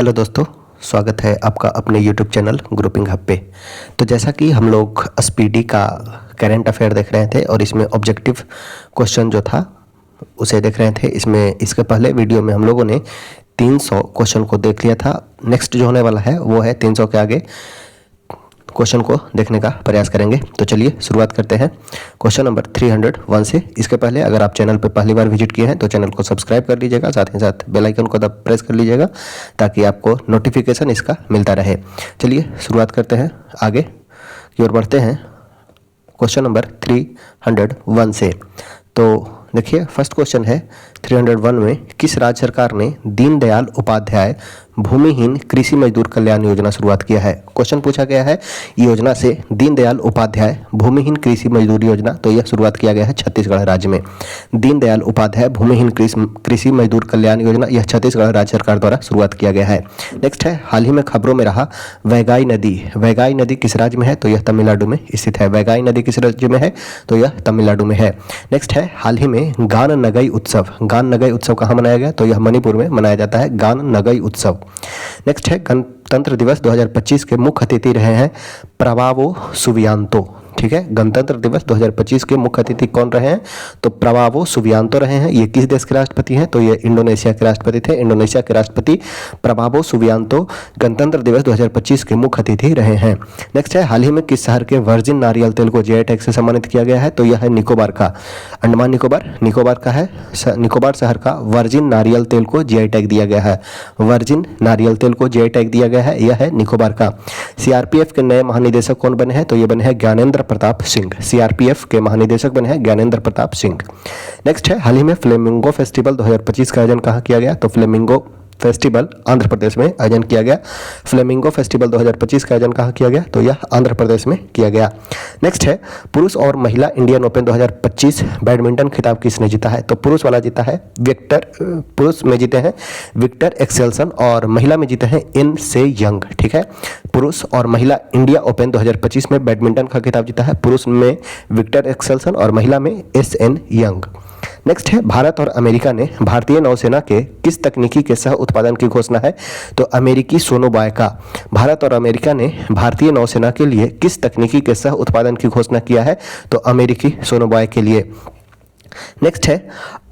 Hello दोस्तों, स्वागत है आपका अपने यूट्यूब चैनल ग्रुपिंग हब पे। तो जैसा कि हम लोग एसपीडी का करंट अफेयर देख रहे थे और इसमें ऑब्जेक्टिव क्वेश्चन जो था उसे देख रहे थे। इसके पहले वीडियो में हम लोगों ने 300 क्वेश्चन को देख लिया था। नेक्स्ट जो होने वाला है वो है 300 के आगे क्वेश्चन को देखने का प्रयास करेंगे। तो चलिए शुरुआत करते हैं क्वेश्चन नंबर 301 से। इसके पहले अगर आप चैनल पर पहली बार विजिट किए हैं तो चैनल को सब्सक्राइब कर लीजिएगा, साथ ही साथ बेल आइकन को प्रेस कर लीजिएगा ताकि आपको नोटिफिकेशन इसका मिलता रहे। चलिए शुरुआत करते हैं, आगे की ओर बढ़ते हैं क्वेश्चन नंबर 301 से। तो देखिए फर्स्ट क्वेश्चन है 301 में, किस राज्य सरकार ने दीनदयाल उपाध्याय भूमिहीन कृषि मजदूर कल्याण योजना शुरुआत किया है। क्वेश्चन पूछा गया है योजना से दीनदयाल उपाध्याय भूमिहीन कृषि मजदूर योजना, तो यह शुरुआत किया गया है छत्तीसगढ़ राज्य में। दीनदयाल उपाध्याय भूमिहीन कृषि मजदूर कल्याण योजना, यह छत्तीसगढ़ राज्य सरकार द्वारा शुरुआत किया गया है। नेक्स्ट है, हाल ही में खबरों में रहा वैगाई नदी। वैगाई नदी किस राज्य में है, तो यह तमिलनाडु में स्थित है। वैगाई नदी किस राज्य में है, तो यह तमिलनाडु में है। नेक्स्ट है, हाल ही में गान नगई उत्सव। गान नगई उत्सव कहाँ मनाया गया, तो यह मणिपुर में मनाया जाता है गान नगई उत्सव। नेक्स्ट है, गणतंत्र दिवस 2025 के मुख्य अतिथि रहे हैं प्रभावो सुबियांतो। ठीक है, गणतंत्र दिवस 2025 के मुख्य अतिथि कौन रहे हैं, तो प्रभावो सुबियांतो रहे हैं। ये किस देश के राष्ट्रपति हैं, तो ये इंडोनेशिया के राष्ट्रपति थे। इंडोनेशिया के राष्ट्रपति प्रभावो सुबियांतो गणतंत्र दिवस 2025 के मुख्य अतिथि रहे हैं। नेक्स्ट है, हाल ही में किस शहर के वर्जिन नारियल तेल को जीआई टैग से सम्मानित किया गया है, तो यह है निकोबार का, अंडमान निकोबार का है। निकोबार शहर का वर्जिन नारियल तेल को जीआई टैग दिया गया है। वर्जिन नारियल तेल को जीआई टैग दिया गया है, यह है निकोबार का। सीआरपीएफ के नए महानिदेशक कौन बने हैं, तो ये बने हैं ज्ञानेंद्र प्रताप सिंह। सीआरपीएफ के महानिदेशक बने हैं ज्ञानेंद्र प्रताप सिंह। नेक्स्ट है, हाल ही में फ्लेमिंगो फेस्टिवल 2025 का आयोजन कहाँ किया गया, तो फ्लेमिंगो फेस्टिवल आंध्र प्रदेश में आयोजन किया गया। फ्लेमिंगो फेस्टिवल 2025 का आयोजन कहाँ किया गया, तो यह आंध्र प्रदेश में किया गया। नेक्स्ट है, पुरुष और महिला इंडियन ओपन 2025 बैडमिंटन खिताब किसने जीता है, तो पुरुष वाला जीता है पुरुष में जीते हैं विक्टर एक्सेल्सन और महिला में जीते हैं एन से यंग। ठीक है, पुरुष और महिला इंडिया ओपन 2025 में बैडमिंटन का खिताब जीता है। पुरुष में विक्टर एक्सेल्सन और महिला में एस एन यंग। नेक्स्ट है, भारत और अमेरिका ने भारतीय नौसेना के किस तकनीकी के सह उत्पादन की घोषणा है, तो अमेरिकी सोनोबॉय का। भारत और अमेरिका ने भारतीय नौसेना के लिए किस तकनीकी के सह उत्पादन की घोषणा किया है, तो अमेरिकी सोनोबॉय के लिए। नेक्स्ट है,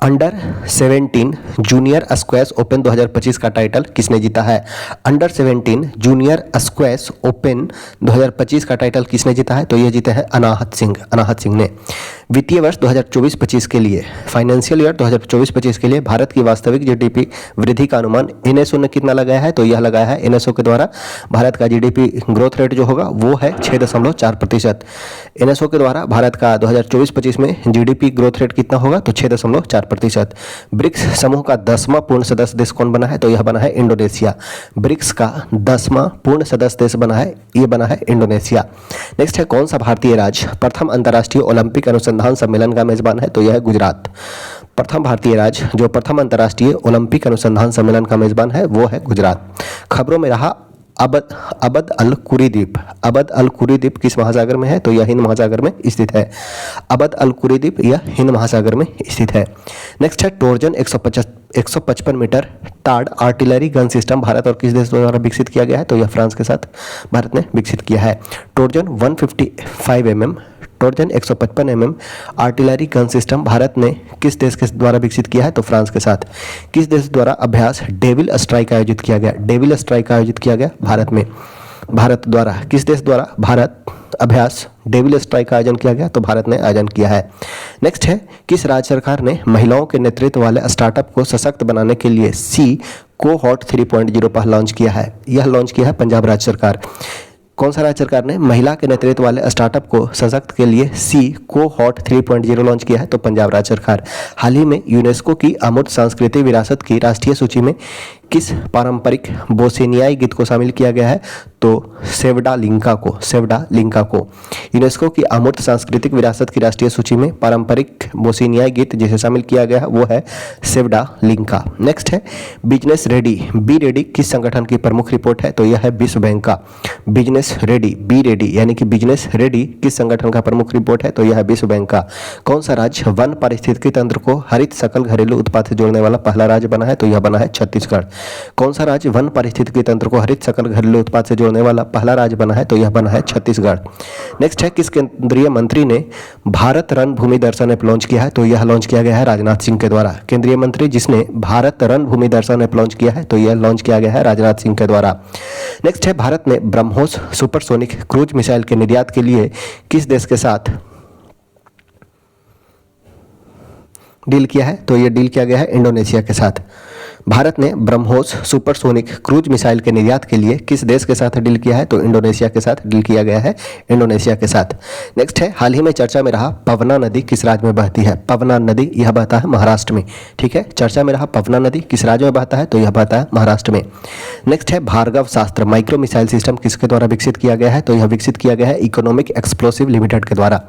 अंडर 17 जूनियर स्क्वैश ओपन 2025 का टाइटल किसने जीता है। अंडर 17 जूनियर स्क्वैश ओपन 2025 का टाइटल किसने जीता है, तो ये जीते हैं अनाहत सिंह ने। वित्तीय वर्ष 2024-25 के लिए, फाइनेंशियल ईयर 2024-25 के लिए भारत की वास्तविक जीडीपी वृद्धि का अनुमान एनएसओ ने कितना लगाया है, तो यह लगाया है एनएसओ के द्वारा भारत का जीडीपी ग्रोथ रेट जो होगा वो है 6.4%। एनएसओ के द्वारा भारत का 2024-25 में जीडीपी ग्रोथ रेट कितना होगा, तो 6.4%। ब्रिक्स समूह का 10वां पूर्ण सदस्य देश कौन बना है, तो यह बना है इंडोनेशिया। ब्रिक्स का 10वां पूर्ण सदस्य देश बना है, ये बना है इंडोनेशिया। नेक्स्ट है, कौन सा भारतीय राज्य प्रथम अंतर्राष्ट्रीय ओलंपिक अनुसंधान सम्मेलन का मेजबान है, तो यह है गुजरात। प्रथम भारतीय राज्य जो प्रथम अंतर्राष्ट्रीय ओलंपिक अनुसंधान सम्मेलन का मेजबान है वो है गुजरात। खबरों में रहा अबद अल कुरी द्वीप। अबद अल कुरी द्वीप किस महासागर में है, तो यह हिंद महासागर में स्थित है। अबद अल कुरी द्वीप यह हिंद महासागर में स्थित है। नेक्स्ट है, टोरजन 155 मीटर ताड़ आर्टिलरी गन सिस्टम भारत और किस देश द्वारा विकसित किया गया है, तो यह फ्रांस के साथ भारत ने विकसित किया है। टोरजन 155 mm artillery gun system Bharat ने किस देश के द्वारा विकसित किया है, तो फ्रांस के साथ। किस देश द्वारा अभ्यास डेविल स्ट्राइक आयोजित किया गया, डेविल स्ट्राइक आयोजित किया गया भारत में। भारत द्वारा किस देश द्वारा भारत अभ्यास डेविल स्ट्राइक का आयोजन किया गया, तो भारत ने आयोजन किया है। नेक्स्ट है, किस राज्य सरकार ने महिलाओं के नेतृत्व वाले स्टार्टअप को सशक्त बनाने के लिए सी कोहॉर्ट 3.0 पर लॉन्च किया है। यह लॉन्च किया है पंजाब राज्य सरकार। कौन सा राज्य सरकार ने महिला के नेतृत्व वाले स्टार्टअप को सशक्त के लिए सी कोहॉर्ट 3.0 लॉन्च किया है, तो पंजाब राज्य सरकार। हाल ही में यूनेस्को की अमूर्त सांस्कृतिक विरासत की राष्ट्रीय सूची में किस पारंपरिक बोस्नियाई गीत को शामिल किया गया है, तो सेवडा लिंका को। यूनेस्को की अमूर्त सांस्कृतिक विरासत की राष्ट्रीय सूची में पारंपरिक बोस्नियाई गीत जिसे शामिल किया गया है वो है सेवडा लिंका। नेक्स्ट है, बिजनेस रेडी बी रेडी किस संगठन की प्रमुख रिपोर्ट है, तो यह है विश्व बैंक का। बिजनेस रेडी बी रेडी यानी कि बिजनेस रेडी किस संगठन का प्रमुख रिपोर्ट है, तो यह है विश्व बैंक का। कौन सा राज्य वन पारिस्थितिकी तंत्र को हरित सकल घरेलू उत्पाद से जोड़ने वाला पहला राज्य बना है, तो यह बना है छत्तीसगढ़। कौन सा राज्य वन पारिस्थितिकी तंत्र को हरित सकल घरेलू उत्पाद से जोड़ने वाला पहला राज्य बना है? तो यह बना है छत्तीसगढ़। नेक्स्ट है, किस केंद्रीय मंत्री ने भारत रणभूमि दर्शन ऐप लॉन्च किया है? तो यह लॉन्च किया गया है राजनाथ सिंह के द्वारा। केंद्रीय मंत्री जिसने भारत रणभूमि दर्शन ऐप लॉन्च किया है, तो यह लॉन्च किया गया है राजनाथ सिंह के द्वारा। नेक्स्ट है, भारत ने ब्रह्मोस सुपरसोनिक क्रूज मिसाइल के निर्यात के लिए किस देश के साथ डील किया है? तो यह डील किया गया है इंडोनेशिया के साथ। भारत ने ब्रह्मोस सुपरसोनिक क्रूज मिसाइल के निर्यात के लिए किस देश के साथ डील किया है? तो इंडोनेशिया के साथ डील किया गया है, इंडोनेशिया के साथ। नेक्स्ट है, हाल ही में चर्चा में रहा पवना नदी किस राज्य में बहती है? पवना नदी यह बहता है महाराष्ट्र में। ठीक है, चर्चा में रहा पवना नदी किस राज्य में बहता है? तो यह बहता है महाराष्ट्र में। नेक्स्ट है, भार्गव शास्त्र माइक्रो मिसाइल सिस्टम किसके द्वारा विकसित किया गया है? तो यह विकसित किया गया है इकोनॉमिक एक्सप्लोसिव लिमिटेड के द्वारा।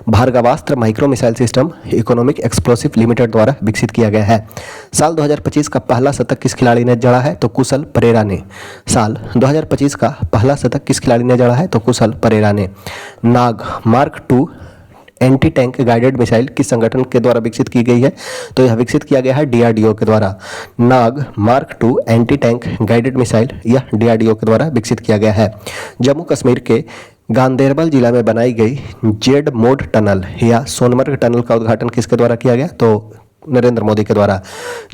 Bhargavastra micro missile system economic explosive limited द्वारा विकसित किया गया है। साल 2025 का पहला शतक किस खिलाड़ी ने जड़ा है? तो कुशल परेरा ने। साल 2025 का पहला शतक किस खिलाड़ी ने जड़ा है? तो कुशल परेरा ने। Nag mark 2 anti tank guided missile किस संगठन के द्वारा विकसित की गई है? तो यह विकसित किया गया है डीआरडीओ के द्वारा। Nag mark 2 anti tank guided missile यह डीआरडीओ के द्वारा विकसित किया गया है। जम्मू कश्मीर के गांदेरबल जिला में बनाई गई जेड मोड टनल या सोनमर्ग टनल का उद्घाटन किसके द्वारा किया गया? तो नरेंद्र मोदी के द्वारा।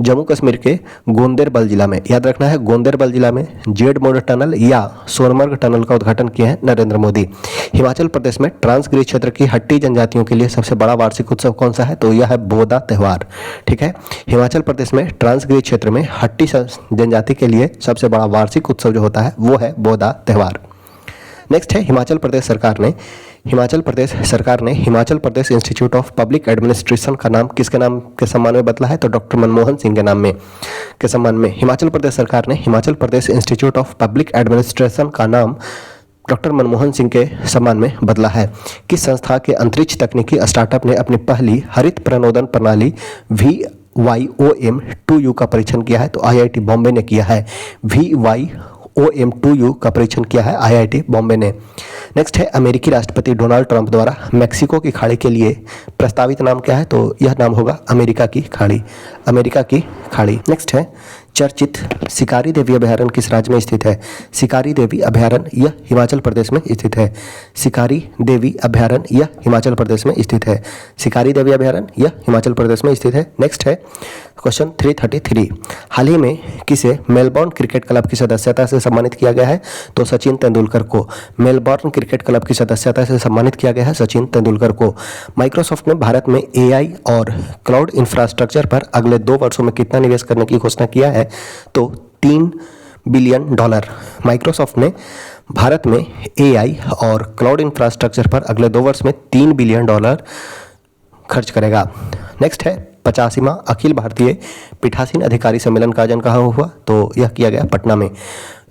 जम्मू कश्मीर के गोंदेरबल जिला में, याद रखना है, गोंदेरबल जिला में जेड मोड टनल या सोनमर्ग टनल का उद्घाटन किए हैं नरेंद्र मोदी। हिमाचल प्रदेश में ट्रांसगिरी क्षेत्र की हट्टी जनजातियों के लिए सबसे बड़ा वार्षिक उत्सव कौन सा है? तो यह है बोदा त्योहार। ठीक है, हिमाचल प्रदेश में ट्रांसगिरी क्षेत्र में हट्टी जनजाति के लिए सबसे बड़ा वार्षिक उत्सव जो होता है वो है बोदा त्योहार। नेक्स्ट है, हिमाचल प्रदेश सरकार ने Himachal Pradesh institute of public administration का नाम किसके नाम के सम्मान में बदला है? तो डॉक्टर मनमोहन सिंह के नाम में के सम्मान में हिमाचल प्रदेश सरकार ने Himachal Pradesh institute of public administration का नाम डॉक्टर मनमोहन सिंह के सम्मान में बदला है। किस संस्था के अंतरिक्ष तकनीकी स्टार्टअप ने अपनी पहली हरित प्रणोदन प्रणाली VYOM-2U का परीक्षण किया है? तो IIT बॉम्बे ने किया है। VYOM-2U का परीक्षण किया है IIT बॉम्बे ने। नेक्स्ट है, अमेरिकी राष्ट्रपति डोनाल्ड ट्रंप द्वारा मैक्सिको की खाड़ी के लिए प्रस्तावित नाम क्या है? तो यह नाम होगा अमेरिका की खाड़ी, अमेरिका की खाड़ी। नेक्स्ट है, चर्चित शिकारी देवी अभयारण्य किस राज्य में स्थित है? शिकारी देवी अभयारण्य यह हिमाचल प्रदेश में स्थित है। शिकारी देवी अभयारण्य यह हिमाचल प्रदेश में स्थित है। शिकारी देवी अभयारण्य यह हिमाचल प्रदेश में स्थित है। नेक्स्ट है क्वेश्चन 333, हाल ही में किसे मेलबॉर्न क्रिकेट क्लब की सदस्यता से सम्मानित किया गया है? तो सचिन तेंदुलकर को मेलबॉर्न क्रिकेट क्लब की सदस्यता से सम्मानित किया गया है, सचिन तेंदुलकर को। माइक्रोसॉफ्ट ने भारत में AI और क्लाउड इंफ्रास्ट्रक्चर पर अगले 2 वर्षों में कितना निवेश करने की घोषणा किया है? तो $3 बिलियन। माइक्रोसॉफ्ट ने भारत में AI और क्लाउड इंफ्रास्ट्रक्चर पर अगले 2 वर्ष में $3 बिलियन खर्च करेगा। नेक्स्ट है, 85वां अखिल भारतीय पीठासीन अधिकारी सम्मेलन का आयोजन कहाँ हुआ? तो यह किया गया पटना में।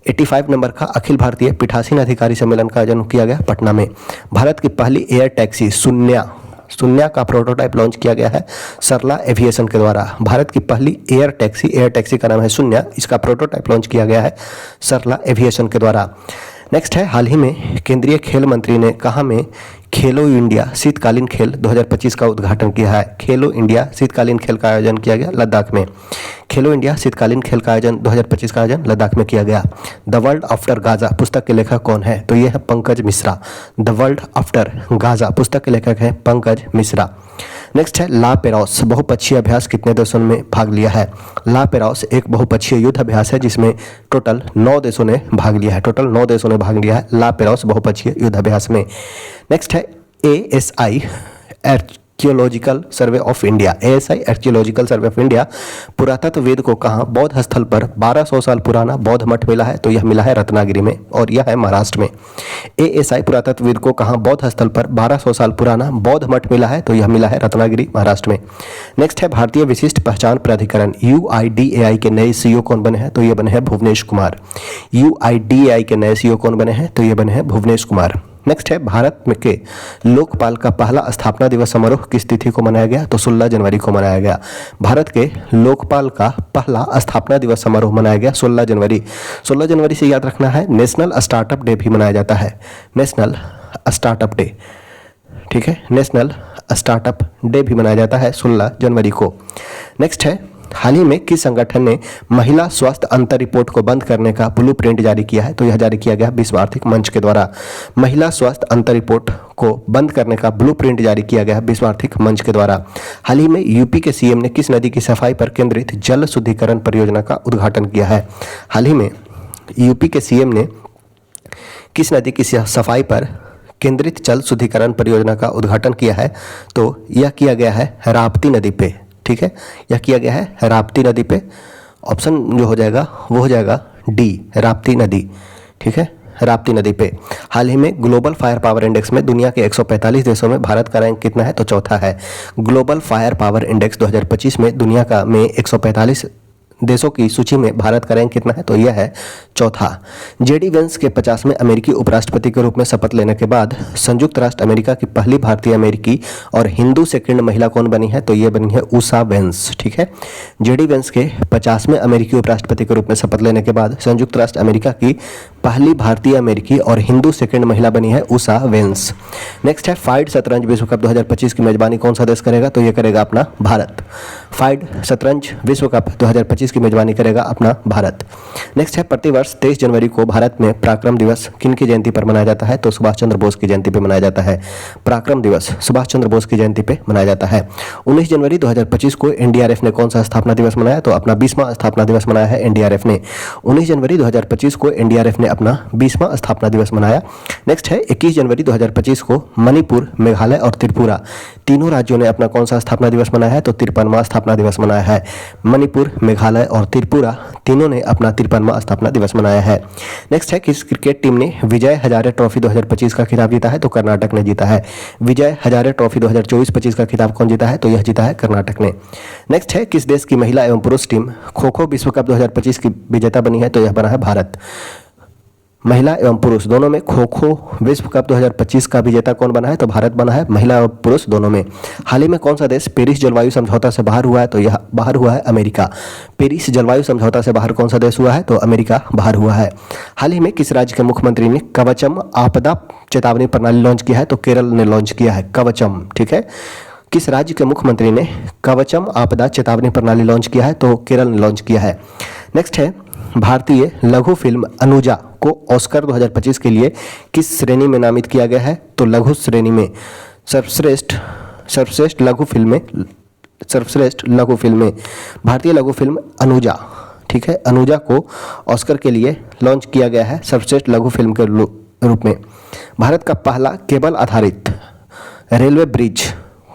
85 नंबर का अखिल भारतीय पीठासीन अधिकारी सम्मेलन का आयोजन किया गया पटना में। भारत की पहली एयर टैक्सी शून्या का प्रोटोटाइप लॉन्च किया गया है सरला एविएशन के द्वारा। भारत की पहली एयर टैक्सी का नाम है शून्या, इसका प्रोटोटाइप लॉन्च किया गया है सरला एविएशन के द्वारा। नेक्स्ट है, हाल ही में केंद्रीय खेल मंत्री ने कहाँ में खेलो इंडिया शीतकालीन खेल 2025 का उद्घाटन किया है? खेलो इंडिया शीतकालीन खेल का आयोजन किया गया लद्दाख में। खेलो इंडिया शीतकालीन खेल का आयोजन 2025 का आयोजन लद्दाख में किया गया। द वर्ल्ड आफ्टर गाजा पुस्तक के लेखक कौन है? तो यह है Pankaj Mishra. The world after Gaza पुस्तक के लेखक हैं पंकज मिश्रा। नेक्स्ट है, ला पेरौस बहुपक्षीय अभ्यास कितने देशों ने भाग लिया है? ला पेरौस एक बहुपक्षीय युद्ध अभ्यास है जिसमें टोटल 9 देशों ने भाग लिया है। टोटल 9 देशों ने भाग लिया है ला पेरौस बहुपक्षीय युद्ध अभ्यास में। नेक्स्ट है, ASI archaeological survey of India. ASI archaeological survey of India पुरातत्ववेद को कहाँ बौद्ध स्थल पर 1200 साल पुराना बौद्ध मठ मिला है? तो यह मिला है रत्नागिरी में और यह है महाराष्ट्र में। ASI पुरातत्ववेद को कहाँ बौद्ध स्थल पर 1200 साल पुराना बौद्ध मठ मिला है? तो यह मिला है रत्नागिरी महाराष्ट्र में। नेक्स्ट है, भारतीय विशिष्ट पहचान प्राधिकरण UIDAI के नए CEO कौन बने हैं? तो ये बने हैं भुवनेश कुमार। UIDAI के नए CEO कौन बने हैं? तो ये बने हैं भुवनेश कुमार। नेक्स्ट है, भारत में के लोकपाल का पहला स्थापना दिवस समारोह किस तिथि को मनाया गया? तो 16 जनवरी को मनाया गया। भारत के लोकपाल का पहला स्थापना दिवस समारोह मनाया गया 16 जनवरी। 16 जनवरी से याद रखना है नेशनल स्टार्टअप डे भी मनाया जाता है, नेशनल स्टार्टअप डे। ठीक है, नेशनल स्टार्टअप डे भी मनाया जाता है 16 जनवरी को। नेक्स्ट है, हाल ही में किस संगठन ने महिला स्वास्थ्य अंतर रिपोर्ट को बंद करने का ब्लूप्रिंट जारी किया है? तो यह जारी किया गया विश्व आर्थिक मंच के द्वारा। महिला स्वास्थ्य अंतर रिपोर्ट को बंद करने का ब्लूप्रिंट जारी किया गया विश्व आर्थिक मंच के द्वारा। हाल ही में यूपी के सीएम ने किस नदी की सफाई पर केंद्रित जल शुद्धिकरण परियोजना का उद्घाटन किया है? हाल ही में यूपी के सीएम ने किस नदी की सफाई पर केंद्रित जल शुद्धिकरण परियोजना का उद्घाटन किया है? तो यह किया गया है राप्ती नदी पे। ठीक है, यह किया गया है राप्ती नदी पे। ऑप्शन जो हो जाएगा वो हो जाएगा डी, राप्ती नदी। ठीक है, राप्ती नदी पे। हाल ही में ग्लोबल फायर पावर इंडेक्स में दुनिया के 145 देशों में भारत का रैंक कितना है? तो चौथा है। ग्लोबल फायर पावर इंडेक्स 2025 में दुनिया का में 145 देशों की सूची में भारत का रैंक कितना है? तो यह है चौथा। जेडी वेंस के 50वें अमेरिकी उपराष्ट्रपति के रूप में शपथ लेने के बाद संयुक्त राष्ट्र अमेरिका की पहली भारतीय अमेरिकी और हिंदू सेकंड महिला कौन बनी है? तो यह बनी है उषा वेंस। ठीक है, जेडी वेंस के 50वें अमेरिकी उपराष्ट्रपति के रूप में शपथ लेने के बाद संयुक्त राष्ट्र अमेरिका की पहली भारतीय अमेरिकी और हिंदू सेकंड महिला बनी है उषा वेंस। नेक्स्ट है, फाइड शतरंज विश्व कप 2025 की मेजबानी कौन सा देश करेगा? तो यह करेगा अपना भारत। फाइड शतरंज विश्व कप 2025 की मेजबानी करेगा अपना भारत। नेक्स्ट है, प्रतिवर्ष 23 जनवरी को भारत में पराक्रम दिवस किन की जयंती पर मनाया जाता है? तो सुभाष चंद्र बोस की जयंती पर मनाया जाता है। पराक्रम दिवस सुभाष चंद्र बोस की जयंती पे मनाया जाता है। 19 जनवरी 2025 को एनडीआरएफ ने कौन सा स्थापना दिवस मनाया? तो अपना 20वां स्थापना दिवस मनाया है एनडीआरएफ ने। 19 जनवरी 2025 को एनडीआरएफ ने अपना 20वां स्थापना दिवस मनाया। नेक्स्ट है, 21 जनवरी 2025 को मणिपुर, मेघालय और त्रिपुरा तीनों राज्यों ने अपना कौन सा स्थापना दिवस मनाया है? तो 53वां स्थापना दिवस मनाया है। मणिपुर, मेघालय और त्रिपुरा तीनों ने अपना 53वां स्थापना दिवस मनाया है। नेक्स्ट है, किस क्रिकेट टीम ने विजय हजारे ट्रॉफी 2025 का खिताब जीता है? तो कर्नाटक ने जीता है। विजय हजारे ट्रॉफी 2024-25 का खिताब कौन जीता है? तो यह जीता है कर्नाटक ने। नेक्स्ट है, किस देश की महिला एवं पुरुष टीम खो खो विश्व कप 2025 की विजेता बनी है? तो यह बना है भारत। महिला एवं पुरुष दोनों में खो खो विश्व कप 2025 का विजेता कौन बना है? तो भारत बना है, महिला और पुरुष दोनों में। हाल ही में कौन सा देश पेरिस जलवायु समझौता से बाहर हुआ है? तो यह बाहर हुआ है अमेरिका। पेरिस जलवायु समझौता से बाहर कौन सा देश हुआ है? तो अमेरिका बाहर हुआ है। हाल ही में किस राज्य के मुख्यमंत्री ने कवचम आपदा चेतावनी प्रणाली लॉन्च किया है? तो केरल ने लॉन्च किया है कवचम। ठीक है, किस राज्य के मुख्यमंत्री ने कवचम आपदा चेतावनी प्रणाली लॉन्च किया है? तो केरल ने लॉन्च किया है। नेक्स्ट है, भारतीय लघु फिल्म अनुजा को ऑस्कर 2025 के लिए किस श्रेणी में नामित किया गया है? तो लघु श्रेणी में सर्वश्रेष्ठ लघु फिल्म में भारतीय लघु फिल्म अनुजा। ठीक है, अनुजा को ऑस्कर के लिए लॉन्च किया गया है सर्वश्रेष्ठ लघु फिल्म के रूप में। भारत का पहला केबल आधारित रेलवे ब्रिज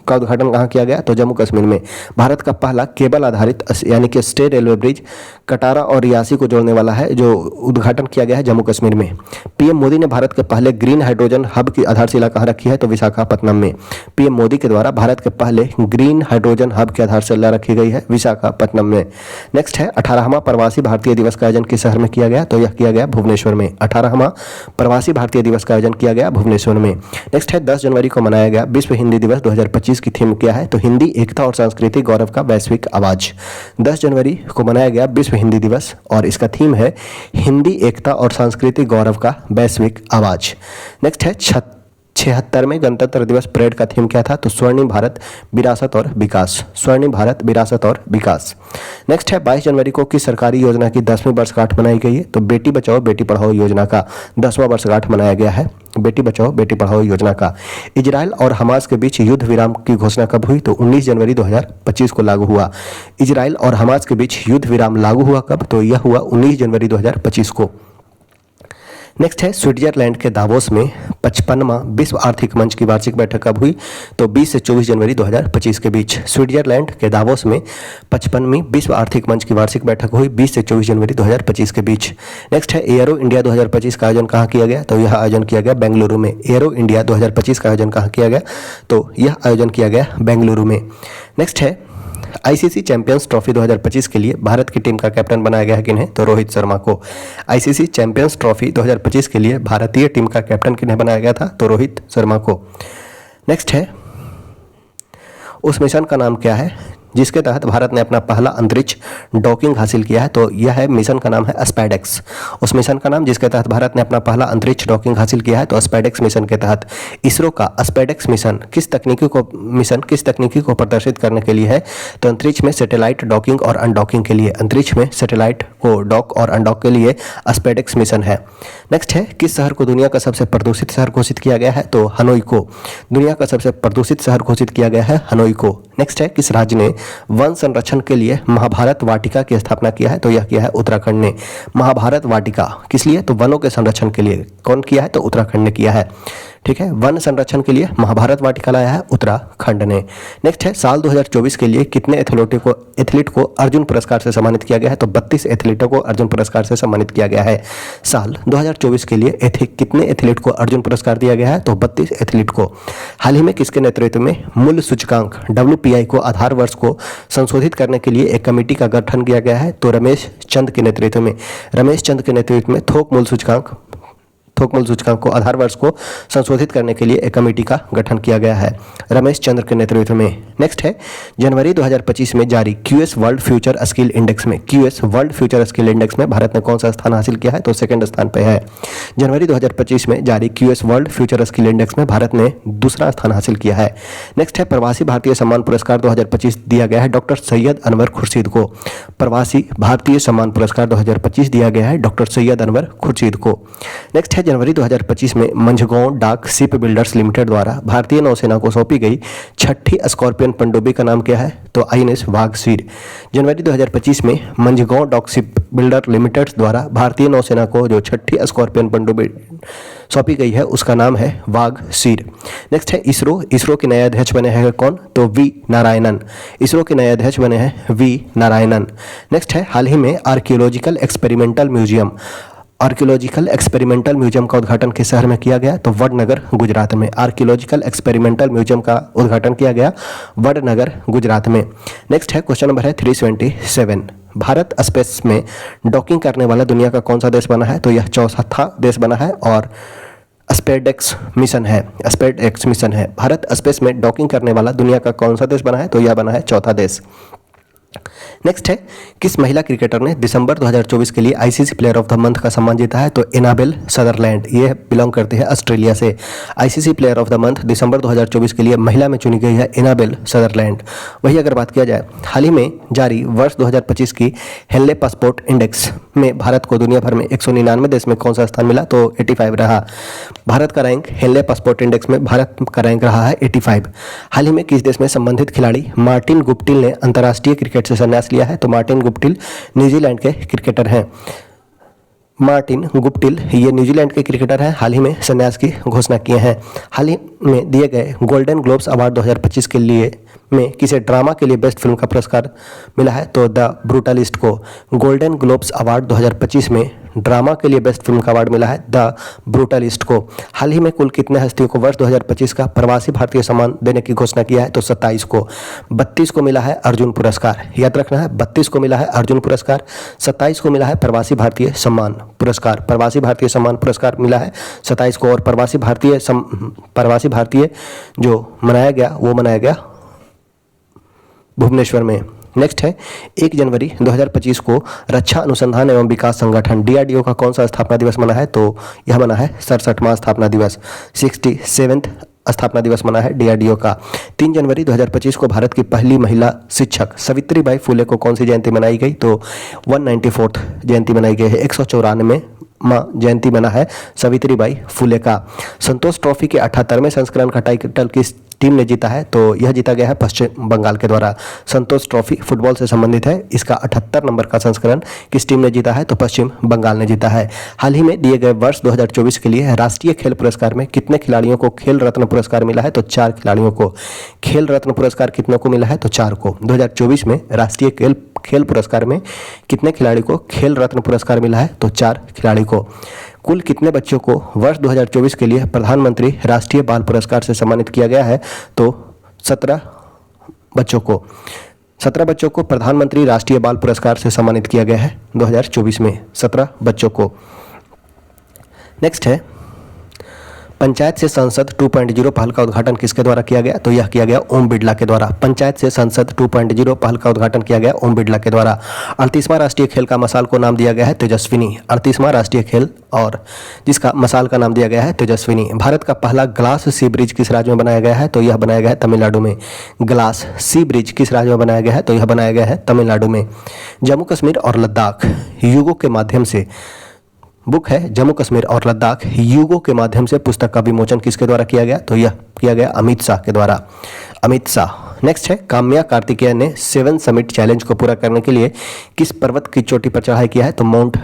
का उद्घाटन कहाँ किया गया? तो जम्मू कश्मीर में। भारत का पहला केबल आधारित यानी कि स्टेट रेलवे ब्रिज कटारा और रियासी को जोड़ने वाला है, जो उद्घाटन किया गया है जम्मू कश्मीर में। पीएम मोदी ने भारत के पहले ग्रीन हाइड्रोजन हब की आधारशिला कहाँ रखी है? तो विशाखापट्टनम में। पीएम मोदी के द्वारा भारत के पहले ग्रीन हाइड्रोजन हब की आधारशिला रखी गई है विशाखापट्टनम में। नेक्स्ट है, 18वां प्रवासी भारतीय दिवस का आयोजन किस शहर में किया गया? तो यह किया गया भुवनेश्वर में। 18वां प्रवासी भारतीय दिवस का आयोजन किया गया भुवनेश्वर में। नेक्स्ट है, 10 जनवरी को मनाया गया विश्व हिंदी दिवस 2025 की थीम क्या है? तो हिंदी एकता और सांस्कृतिक गौरव का वैश्विक आवाज। 10 जनवरी को मनाया गया विश्व हिंदी दिवस और इसका थीम है हिंदी एकता और सांस्कृतिक गौरव का वैश्विक आवाज। नेक्स्ट है, 76वें गणतंत्र दिवस परेड का थीम क्या था? तो स्वर्णिम भारत विरासत और विकास। स्वर्णिम भारत विरासत और विकास। नेक्स्ट है, 22 जनवरी को किस सरकारी योजना की 10वीं वर्षगांठ मनाई गई है? तो बेटी बचाओ बेटी पढ़ाओ योजना का 10वां वर्षगांठ मनाया गया है। बेटी बचाओ बेटी पढ़ाओ योजना का। इजराइल और हमास के बीच युद्ध विराम की घोषणा कब हुई? तो 19 जनवरी 2025 को लागू हुआ। इजराइल और हमास के बीच युद्ध विराम लागू हुआ कब? तो यह हुआ 19 जनवरी 2025 को। नेक्स्ट है, स्विट्जरलैंड के दावोस में 55वां विश्व आर्थिक मंच की वार्षिक बैठक कब हुई? तो 20 से 24 जनवरी 2025 के बीच स्विट्जरलैंड के दावोस में 55वीं विश्व आर्थिक मंच की वार्षिक बैठक हुई 20 से 24 जनवरी 2025 के बीच। नेक्स्ट है, एयरो इंडिया 2025 का आयोजन कहाँ किया गया? तो यह आयोजन किया गया बेंगलुरु में। एयरो इंडिया 2025 का आयोजन कहाँ किया गया? तो यह आयोजन किया गया बेंगलुरु में। नेक्स्ट है, आईसीसी चैंपियंस ट्रॉफी 2025 के लिए भारत की टीम का कैप्टन बनाया गया है किन्हें? तो रोहित शर्मा को। आईसीसी चैंपियंस ट्रॉफी 2025 के लिए भारतीय टीम का कैप्टन किन्हें बनाया गया था? तो रोहित शर्मा को। नेक्स्ट है, उस मिशन का नाम क्या है जिसके तहत भारत ने अपना पहला अंतरिक्ष डॉकिंग हासिल किया है? तो यह है मिशन का नाम है स्पैडेक्स। उस मिशन का नाम जिसके तहत भारत ने अपना पहला अंतरिक्ष डॉकिंग हासिल किया है तो स्पैडेक्स मिशन के तहत। इसरो का स्पैडेक्स मिशन किस तकनीकी को प्रदर्शित करने के लिए है? तो अंतरिक्ष में सैटेलाइट डॉकिंग और अनडॉकिंग के लिए, अंतरिक्ष में सैटेलाइट को डॉक और अनडॉक के लिए स्पैडेक्स मिशन है। नेक्स्ट है, किस शहर को दुनिया का सबसे प्रदूषित शहर घोषित किया गया है? तो हनोई को दुनिया का सबसे प्रदूषित शहर घोषित किया गया है, हनोई को। नेक्स्ट है, किस राज्य ने वन संरक्षण के लिए महाभारत वाटिका की स्थापना किया है? तो यह किया है उत्तराखंड ने। महाभारत वाटिका किस लिए? तो वनों के संरक्षण के लिए। कौन किया है? तो उत्तराखंड ने किया है। ठीक है, वन संरक्षण के लिए महाभारत वाटिका लाया है उत्तराखंड ने। नेक्स्ट है, साल 2024 के लिए कितने एथलीट को अर्जुन पुरस्कार से सम्मानित किया गया है? तो 32 एथलीटों को अर्जुन पुरस्कार से सम्मानित किया गया है। साल 2024 के लिए कितने एथलीट को अर्जुन पुरस्कार दिया गया है? तो 32 एथलीट को। हाल ही में किसके नेतृत्व में मूल्य सूचकांक WPI को आधार वर्ष को संशोधित करने के लिए एक कमेटी का गठन किया गया है? तो रमेश चंद के नेतृत्व में थोक मूल्य सूचकांक को आधार वर्ष को संशोधित करने के लिए एक कमेटी का गठन किया गया है, रमेश चंद्र के नेतृत्व में। नेक्स्ट है, जनवरी 2025 में जारी QS world future skill index में भारत ने कौन सा स्थान हासिल किया है? तो सेकंड स्थान पे है। जनवरी 2025 में जारी QS world future skill index में भारत ने दूसरा स्थान हासिल किया है। नेक्स्ट है, प्रवासी भारतीय सम्मान पुरस्कार 2025 दिया गया है डॉक्टर सैयद अनवर खुर्शीद को। प्रवासी भारतीय सम्मान पुरस्कार 2025 दिया गया है डॉक्टर सैयद अनवर खुर्शीद को। नेक्स्ट है, जनवरी 2025 में मंझगांव डाक शिप बिल्डर्स लिमिटेड द्वारा भारतीय नौसेना को सौंपी गई छठी स्कॉर्पियन पनडुब्बी का नाम क्या है? तो INS वाघसीर। जनवरी 2025 में मंझगांव डाक शिप बिल्डर लिमिटेड द्वारा भारतीय नौसेना को जो छठी स्कॉर्पियन पनडुब्बी सौंपी गई है उसका नाम है वाघसीर। नेक्स्ट है, इसरो के नए अध्यक्ष बने हैं कौन? तो V नारायणन। इसरो के नए अध्यक्ष बने हैं V नारायणन। नेक्स्ट है, हाल ही में आर्कियोलॉजिकल एक्सपेरिमेंटल म्यूजियम का उद्घाटन किस शहर में किया गया? तो वडनगर गुजरात में। आर्कियोलॉजिकल एक्सपेरिमेंटल म्यूजियम का उद्घाटन किया गया वडनगर गुजरात में। नेक्स्ट है, क्वेश्चन नंबर है 327। भारत स्पेस में डॉकिंग करने वाला दुनिया का कौन सा देश बना है? तो यह चौथा देश बना है और स्पेडेक्स मिशन है। भारत स्पेस में डॉकिंग करने वाला दुनिया का कौन सा देश बना है? तो यह बना है चौथा देश। नेक्स्ट है, किस महिला क्रिकेटर ने दिसंबर 2024 के लिए ICC player of the month का सम्मान जीता है? तो एनाबेल सदरलैंड। ये बिलोंग करती है ऑस्ट्रेलिया से। ICC player of the month दिसंबर 2024 के लिए महिला में चुनी गई है एनाबेल सदरलैंड। वही अगर बात किया जाए हाल ही में जारी वर्ष 2025 की हेनले पासपोर्ट इंडेक्स में भारत को दुनिया भर में 199 देश में कौन सा स्थान मिला? तो 85 रहा। भारत का रैंक हेनले पासपोर्ट इंडेक्स में भारत का रैंक रहा है 85। हाल ही में किस देश में संबंधित खिलाड़ी मार्टिन गुप्टिल ने अंतर्राष्ट्रीय क्रिकेट से संन्यास लिया है? तो मार्टिन गुप्टिल न्यूजीलैंड के क्रिकेटर हैं। मार्टिन गुप्टिल ये न्यूजीलैंड के क्रिकेटर हैं, हाल ही में संन्यास की घोषणा किए हैं। हाल ही में दिए गए गोल्डन ग्लोब्स अवार्ड 2025 के लिए में किसे ड्रामा के लिए बेस्ट फिल्म का पुरस्कार मिला है? तो द ब्रूटलिस्ट को। गोल्डन ग्लोब्स अवार्ड 2025 में ड्रामा के लिए बेस्ट फिल्म का अवार्ड मिला है द ब्रूटलिस्ट को। हाल ही में कुल कितने हस्तियों को वर्ष 2025 का प्रवासी भारतीय सम्मान देने की घोषणा किया है? तो 27 को। 32 को मिला है अर्जुन पुरस्कार, याद रखना है। 32 को मिला है अर्जुन पुरस्कार, 27 को मिला है प्रवासी भारतीय सम्मान पुरस्कार मिला है 27 को। और प्रवासी भारतीय जो मनाया गया भुवनेश्वर में। नेक्स्ट है, 1 जनवरी 2025 को रक्षा अनुसंधान एवं विकास संगठन DRDO का कौन सा स्थापना दिवस मना है? तो यह मना है 67वां स्थापना दिवस, 67th स्थापना दिवस मना है DRDO का। 3 जनवरी 2025 को भारत की पहली महिला शिक्षक सावित्रीबाई फुले को कौन सी जयंती मनाई गई? तो 194th जयंती मनाई गई है। 194वां जयंती मना है सावित्रीबाई फुले का। संतोष ट्रॉफी के 78वें संस्करण का टाइटल किस टीम ने जीता है? तो यह जीता गया है पश्चिम बंगाल के द्वारा। संतोष ट्रॉफी फुटबॉल से संबंधित है, इसका 78 नंबर का संस्करण किस टीम ने जीता है? तो पश्चिम बंगाल ने जीता है। हाल ही में दिए गए वर्ष 2024 के लिए राष्ट्रीय खेल पुरस्कार में कितने खिलाड़ियों को खेल रत्न पुरस्कार मिला है? तो 4 खिलाड़ियों को। खेल रत्न पुरस्कार कितनों को मिला है? तो 4 को। 2024 में राष्ट्रीय खेल पुरस्कार में कितने खिलाड़ी को खेल रत्न पुरस्कार मिला है? तो 4 खिलाड़ी को। कुल कितने बच्चों को वर्ष 2024 के लिए प्रधानमंत्री राष्ट्रीय बाल पुरस्कार से सम्मानित किया गया है? तो 17 बच्चों को। 17 बच्चों को प्रधानमंत्री राष्ट्रीय बाल पुरस्कार से सम्मानित किया गया है 2024 में, 17 बच्चों को। नेक्स्ट है, पंचायत से संसद 2.0 पहल का उद्घाटन किसके द्वारा किया गया? तो यह किया गया ओम बिड़ला के द्वारा। पंचायत से संसद 2.0 पहल का उद्घाटन किया गया ओम बिड़ला के द्वारा। 38वां राष्ट्रीय खेल का मसाल को नाम दिया गया है तेजस्विनी। 38वां राष्ट्रीय खेल और जिसका मसाल का नाम दिया गया है तेजस्विनी। भारत का पहला ग्लास सी ब्रिज किस राज्य में बनाया गया है? तो यह बनाया गया है तमिलनाडु में। ग्लास सी ब्रिज किस राज्य में बनाया गया है? तो यह बनाया गया है तमिलनाडु में। जम्मू कश्मीर और लद्दाख युगों के माध्यम से बुक है जम्मू कश्मीर और लद्दाख युगों के माध्यम से पुस्तक का विमोचन किसके द्वारा किया गया? तो यह किया गया अमित शाह के द्वारा। अमित शाह। नेक्स्ट है काम्या कार्तिकेयन ने 7 समिट चैलेंज को पूरा करने के लिए किस पर्वत की चोटी पर चढ़ाई किया है? तो माउंट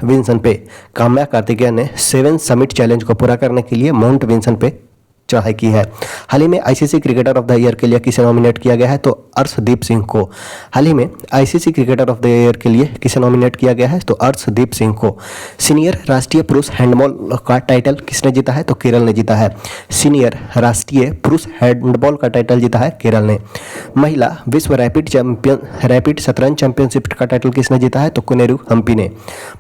विंसन पे काम्या कार्तिकेयन ने 7 समिट चैलेंज को पूरा करने के लिए माउंट विंसन पे चढ़ाई की है। हाल ही में ICC cricketer of the year के लिए किसे नॉमिनेट किया गया है? तो अर्शदीप सिंह को। हाल ही में ICC cricketer of the year के लिए किसे नॉमिनेट किया गया है? तो अर्शदीप सिंह को। सीनियर राष्ट्रीय पुरुष हैंडबॉल का टाइटल किसने जीता है? तो केरल ने जीता है। सीनियर राष्ट्रीय पुरुष हैंडबॉल का टाइटल जीता है केरल ने। महिला विश्व रैपिड शतरंज चैंपियनशिप का टाइटल किसने जीता है? तो कुनेरू हम्पी ने।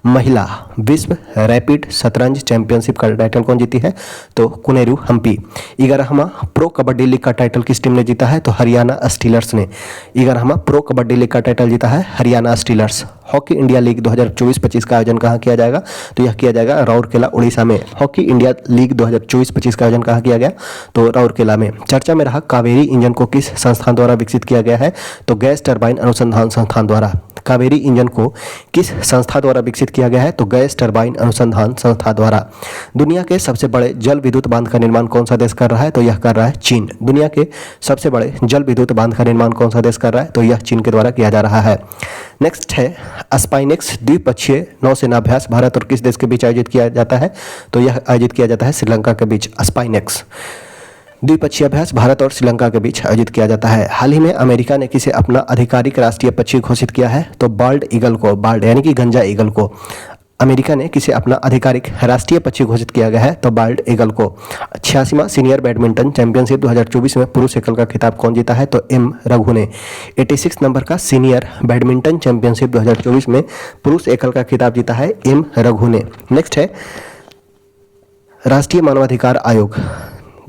महिला विश्व रैपिड शतरंज चैंपियनशिप का टाइटल कौन जीती है? तो कुनेरू हम्पी। 11वां प्रो कबड्डी लीग का टाइटल किस टीम ने जीता है? तो हरियाणा स्टीलर्स ने। 11वां प्रो कबड्डी लीग का टाइटल जीता है Haryana stealers. Hockey India league 2024-25 का आयोजन कहाँ किया जाएगा? तो यह किया जाएगा राउरकेला उड़ीसा में। हॉकी इंडिया लीग 2024-25 का आयोजन कहाँ किया गया? तो राउरकेला में। चर्चा में रहा कावेरी इंजन को किस संस्थान द्वारा विकसित किया गया है? तो गैस टरबाइन अनुसंधान संस्थान द्वारा। कावेरी इंजन को किस संस्था द्वारा विकसित किया गया है? तो गैस टरबाइन अनुसंधान संस्था द्वारा। दुनिया के सबसे बड़े जल विद्युत बांध का निर्माण कौन सा देश कर रहा है? तो यह कर रहा है चीन। दुनिया के सबसे बड़े जल विद्युत बांध का निर्माण कौन सा देश कर रहा है? तो यह चीन के द्वारा किया जा रहा है। नेक्स्ट है स्पाइनेक्स द्विपक्षीय नौसेनाभ्यास भारत और किस देश के बीच आयोजित किया जाता है? तो यह आयोजित किया जाता है श्रीलंका के बीच। स्पाइनेक्स द्विपक्षीय अभ्यास भारत और श्रीलंका के बीच आयोजित किया जाता है। हाल ही में अमेरिका ने किसे अपना आधिकारिक राष्ट्रीय पक्षी घोषित किया है? तो बाल्ड ईगल को। बाल्ड यानी कि गंजा ईगल को अमेरिका ने किसे अपना आधिकारिक राष्ट्रीय पक्षी घोषित किया गया है? तो बाल्ड ईगल को। 86वां सीनियर बैडमिंटन चैंपियनशिप 2024 में पुरुष एकल का खिताब कौन जीता है? तो एम रघु ने। 86 नंबर का सीनियर बैडमिंटन चैंपियनशिप 2024 में पुरुष एकल का खिताब जीता है एम रघु ने। नेक्स्ट है राष्ट्रीय मानवाधिकार आयोग,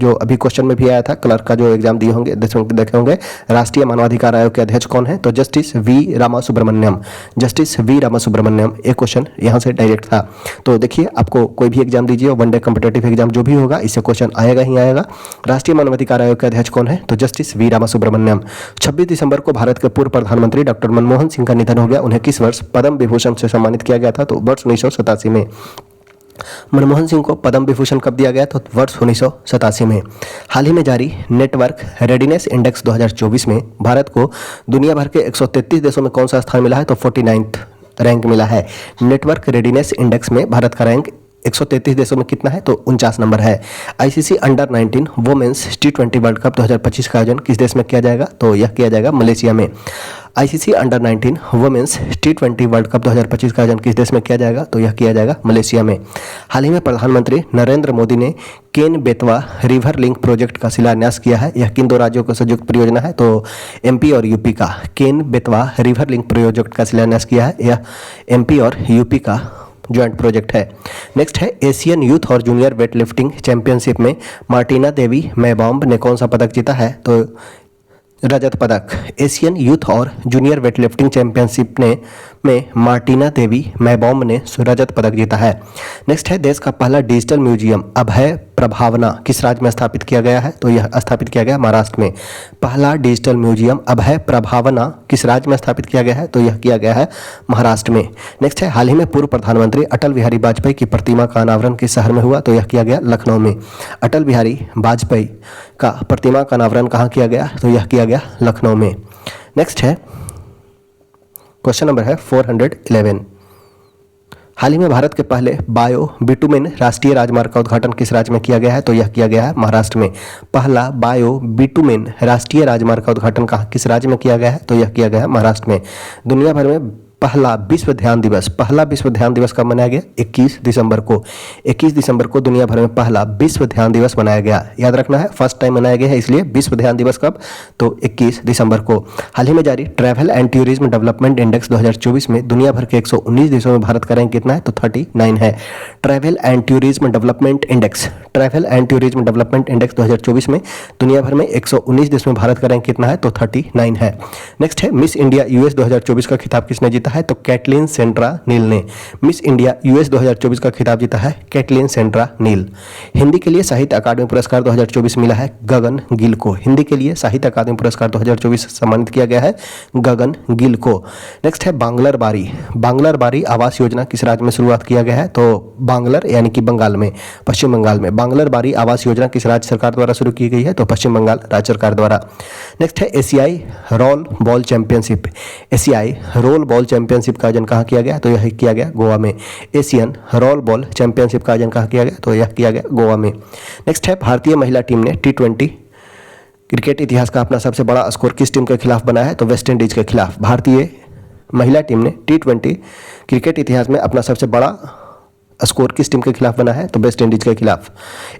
जो अभी क्वेश्चन में भी आया था, क्लर्क का जो एग्जाम दिए होंगे देखे होंगे। राष्ट्रीय मानवाधिकार आयोग के अध्यक्ष कौन है? तो justice V Ramasubramanian. Justice V Ramasubramanian. एक क्वेश्चन यहाँ से डायरेक्ट था। तो देखिए, आपको कोई भी एग्जाम दीजिए, वनडे कॉम्पिटेटिव एग्जाम जो भी होगा, इससे क्वेश्चन आएगा ही आएगा। राष्ट्रीय मानवाधिकार आयोग के अध्यक्ष कौन है? तो जस्टिस वी रामासुब्रमण्यम। 26 दिसंबर को भारत के पूर्व प्रधानमंत्री डॉक्टर मनमोहन सिंह का निधन हो गया। उन्हें किस वर्ष पद्म विभूषण से सम्मानित किया गया था? तो वर्ष 1987 में। मनमोहन सिंह को पद्म विभूषण कब दिया गया? तो वर्ष 1987 में। हाल ही में जारी नेटवर्क रेडीनेस इंडेक्स 2024 में भारत को दुनिया भर के 133 देशों में कौन सा स्थान मिला है? तो 49th रैंक मिला है। नेटवर्क रेडीनेस इंडेक्स में भारत का रैंक 133 देशों में कितना है? तो 49 नंबर है। ICC under 19 women's T20 world cup 2025 का आयोजन किस देश में किया जाएगा? तो यह किया जाएगा मलेशिया में। ICC under 19 women's T20 world cup 2025 का आयोजन किस देश में किया जाएगा? तो यह किया जाएगा मलेशिया में। हाल ही में प्रधानमंत्री नरेंद्र मोदी ने Ken Betwa river link project का शिलान्यास किया है। यह किन दो राज्यों का संयुक्त परियोजना है? तो एमपी और यूपी का। Ken Betwa river link project का शिलान्यास किया है। यह एमपी और यूपी का ज्वाइंट प्रोजेक्ट है। नेक्स्ट है एशियन यूथ और जूनियर वेट लिफ्टिंग चैंपियनशिप में मार्टिना देवी मैबॉम्ब ने कौन सा पदक जीता है? तो रजत पदक। एशियन यूथ और जूनियर वेट लिफ्टिंग चैंपियनशिप में मार्टिना देवी मैबॉम्ब ने रजत पदक जीता है। नेक्स्ट है देश का पहला डिजिटल म्यूजियम अभय प्रभावना किस राज्य में स्थापित किया गया है? तो यह स्थापित किया गया महाराष्ट्र में। पहला डिजिटल म्यूजियम अभय प्रभावना किस राज्य में स्थापित किया गया है? तो यह किया गया है महाराष्ट्र में। नेक्स्ट है हाल ही में पूर्व प्रधानमंत्री अटल बिहारी वाजपेयी की प्रतिमा का अनावरण किस शहर में हुआ? तो यह किया गया लखनऊ में। अटल बिहारी वाजपेयी का प्रतिमा का अनावरण कहाँ किया गया? तो यह किया गया लखनऊ में। नेक्स्ट है क्वेश्चन नंबर है 411। हाल ही में भारत के पहले बायो बिटुमेन राष्ट्रीय राजमार्ग का उद्घाटन किस राज्य में किया गया है? तो यह किया गया है महाराष्ट्र में। पहला बायो बिटुमेन राष्ट्रीय राजमार्ग का उद्घाटन कहाँ किस राज्य में किया गया है? तो यह किया गया है महाराष्ट्र में। दुनिया भर में पहला विश्व ध्यान दिवस कब मनाया गया? 21 दिसंबर को। 21 दिसंबर को दुनिया भर में पहला विश्व ध्यान दिवस मनाया गया। याद रखना है, फर्स्ट टाइम मनाया गया है, इसलिए विश्व ध्यान दिवस कब? तो 21 दिसंबर को। हाल ही में जारी travel and tourism development index 2024 में दुनिया भर के 119 देशों में भारत का रैंक कितना है? तो 39 है। Travel and tourism development index 2024 में दुनिया भर में 119 देशों में भारत का रैंक कितना है? तो 39 है। नेक्स्ट है मिस इंडिया यूएस 2024 का खिताब किसने जीता है? तो कैटलिन सेंड्रा नील ने। मिस इंडिया यूएस 2024 का खिताब जीता है कैटलिन सेंड्रा नील। हिंदी के लिए साहित्य अकादमी पुरस्कार 2024 मिला है गगन गिल को। हिंदी के लिए साहित्य अकादमी पुरस्कार 2024 सम्मानित किया गया है गगन गिल को। नेक्स्ट है बांग्लर बारी आवास योजना किस राज्य में शुरुआत किया गया है? तो बांग्लर यानी कि बंगाल में, पश्चिम बंगाल में। बांग्लर बारी आवास योजना किस राज्य सरकार द्वारा शुरू की गई है? तो पश्चिम बंगाल राज्य सरकार द्वारा। नेक्स्ट है एशियाई रोल बॉल चैंपियनशिप का आयोजन कहाँ किया गया? तो यह किया गया गोवा में। एशियन रोल बॉल चैंपियनशिप का आयोजन कहाँ किया गया? तो यह किया गया गोवा में। नेक्स्ट है भारतीय महिला टीम ने T20 क्रिकेट इतिहास का अपना सबसे बड़ा स्कोर किस टीम के खिलाफ बनाया है? तो वेस्ट इंडीज के खिलाफ। भारतीय महिला टीम ने T20 क्रिकेट इतिहास में अपना सबसे बड़ा स्कोर किस टीम के खिलाफ बना है? तो वेस्ट इंडीज के खिलाफ।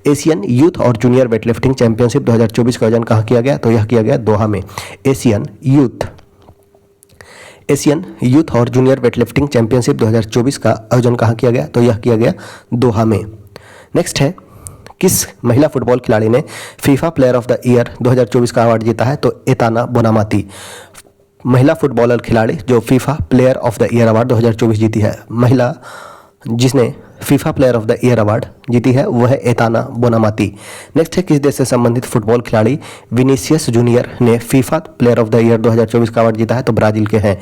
एशियन यूथ और जूनियर वेटलिफ्टिंग चैंपियनशिप 2024 का आयोजन कहाँ किया गया? तो यह किया गया दोहा में। एशियन यूथ और जूनियर वेटलिफ्टिंग चैंपियनशिप 2024 का आयोजन कहाँ किया गया? तो यह किया गया दोहा में। नेक्स्ट है किस महिला फुटबॉल खिलाड़ी ने FIFA player of the year 2024 का अवार्ड जीता है? तो एताना बोनामाती। महिला फुटबॉलर खिलाड़ी जो FIFA player of the year award 2024 जीती है, महिला जिसने FIFA player of the year award जीती है वह है एताना बोनामाती। नेक्स्ट है किस देश से संबंधित फुटबॉल खिलाड़ी विनीसियस जूनियर ने FIFA player of the year 2024 का अवार्ड जीता है? तो ब्राजील के हैं।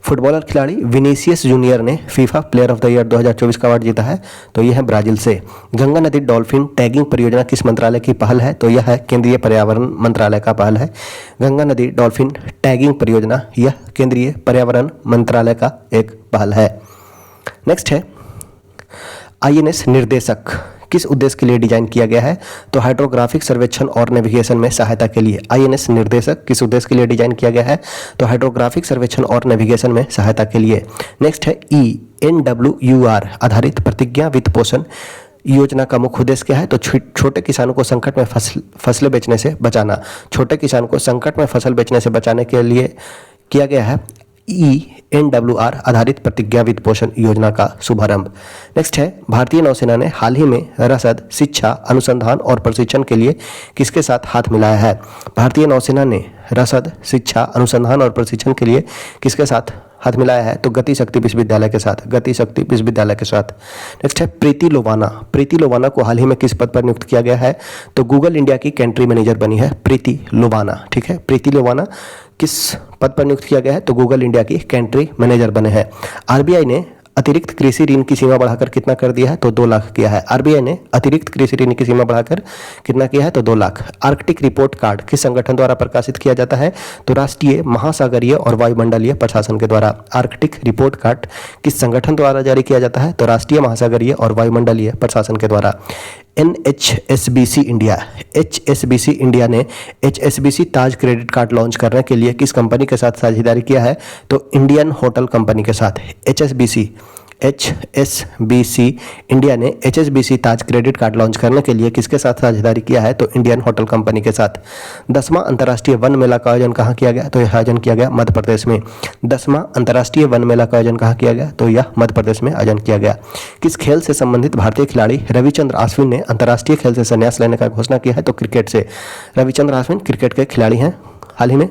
फुटबॉलर खिलाड़ी विनीसियस जूनियर ने FIFA player of the year 2024 का अवार्ड जीता है? तो यह है ब्राजील से। गंगा नदी डॉल्फिन टैगिंग परियोजना किस मंत्रालय की पहल है? तो यह है केंद्रीय पर्यावरण मंत्रालय का पहल है। गंगा नदी डॉल्फिन टैगिंग परियोजना यह केंद्रीय पर्यावरण मंत्रालय का एक पहल है। नेक्स्ट है INS निर्देशक किस उद्देश्य के लिए डिजाइन किया गया है? तो हाइड्रोग्राफिक सर्वेक्षण और नेविगेशन में सहायता के लिए। INS निर्देशक किस उद्देश्य के लिए डिजाइन किया गया है? तो हाइड्रोग्राफिक सर्वेक्षण और नेविगेशन में सहायता के लिए। नेक्स्ट है ENWUR आधारित प्रतिज्ञा वित्त पोषण योजना का मुख्य उद्देश्य क्या है? तो छोटे किसानों को संकट में फसलें बेचने से बचाना। छोटे किसानों को संकट में फसल बेचने से बचाने के लिए किया गया है ENWR आधारित प्रतिज्ञा वित्त पोषण योजना का शुभारंभ। नेक्स्ट है भारतीय नौसेना ने हाल ही में रसद, शिक्षा, अनुसंधान और प्रशिक्षण के लिए किसके साथ हाथ मिलाया है? भारतीय नौसेना ने रसद, शिक्षा, अनुसंधान और प्रशिक्षण के लिए किसके साथ हाथ मिलाया है? तो गति शक्ति विश्वविद्यालय के साथ। नेक्स्ट है प्रीति लोवाना को हाल ही में किस पद पर नियुक्त किया गया है? तो गूगल इंडिया की कंट्री मैनेजर बनी है प्रीति लोवाना। ठीक है, प्रीति लोवाना किस पद पर नियुक्त किया गया है? तो गूगल इंडिया की कंट्री मैनेजर बने हैं। RBI ने अतिरिक्त कृषि ऋण की सीमा बढ़ाकर कितना कर दिया है? तो 2 लाख किया है। RBI ने अतिरिक्त कृषि ऋण की सीमा बढ़ाकर कितना किया है? तो 2 लाख। आर्कटिक रिपोर्ट कार्ड किस संगठन द्वारा प्रकाशित किया जाता है? तो राष्ट्रीय महासागरीय और वायुमंडलीय प्रशासन के द्वारा। आर्कटिक रिपोर्ट कार्ड किस संगठन द्वारा जारी किया जाता है? तो राष्ट्रीय महासागरीय और वायुमंडलीय प्रशासन के द्वारा। HSBC इंडिया ने HSBC ताज क्रेडिट कार्ड लॉन्च करने के लिए किस कंपनी के साथ साझेदारी किया है? तो इंडियन होटल कंपनी के साथ। HSBC इंडिया ने HSBC ताज क्रेडिट कार्ड लॉन्च करने के लिए किसके साथ साझेदारी किया है? तो इंडियन होटल कंपनी के साथ। 10वां अंतर्राष्ट्रीय वन मेला का आयोजन कहाँ किया गया? तो यह आयोजन किया गया मध्य प्रदेश में। 10वां अंतर्राष्ट्रीय वन मेला का आयोजन कहाँ किया गया? तो यह मध्य प्रदेश में आयोजन किया गया। किस खेल से संबंधित भारतीय खिलाड़ी रविचंद्र अश्विन ने अंतर्राष्ट्रीय खेल से संन्यास लेने का घोषणा किया है? तो क्रिकेट से। रविचंद्र अश्विन क्रिकेट के खिलाड़ी हैं, हाल ही में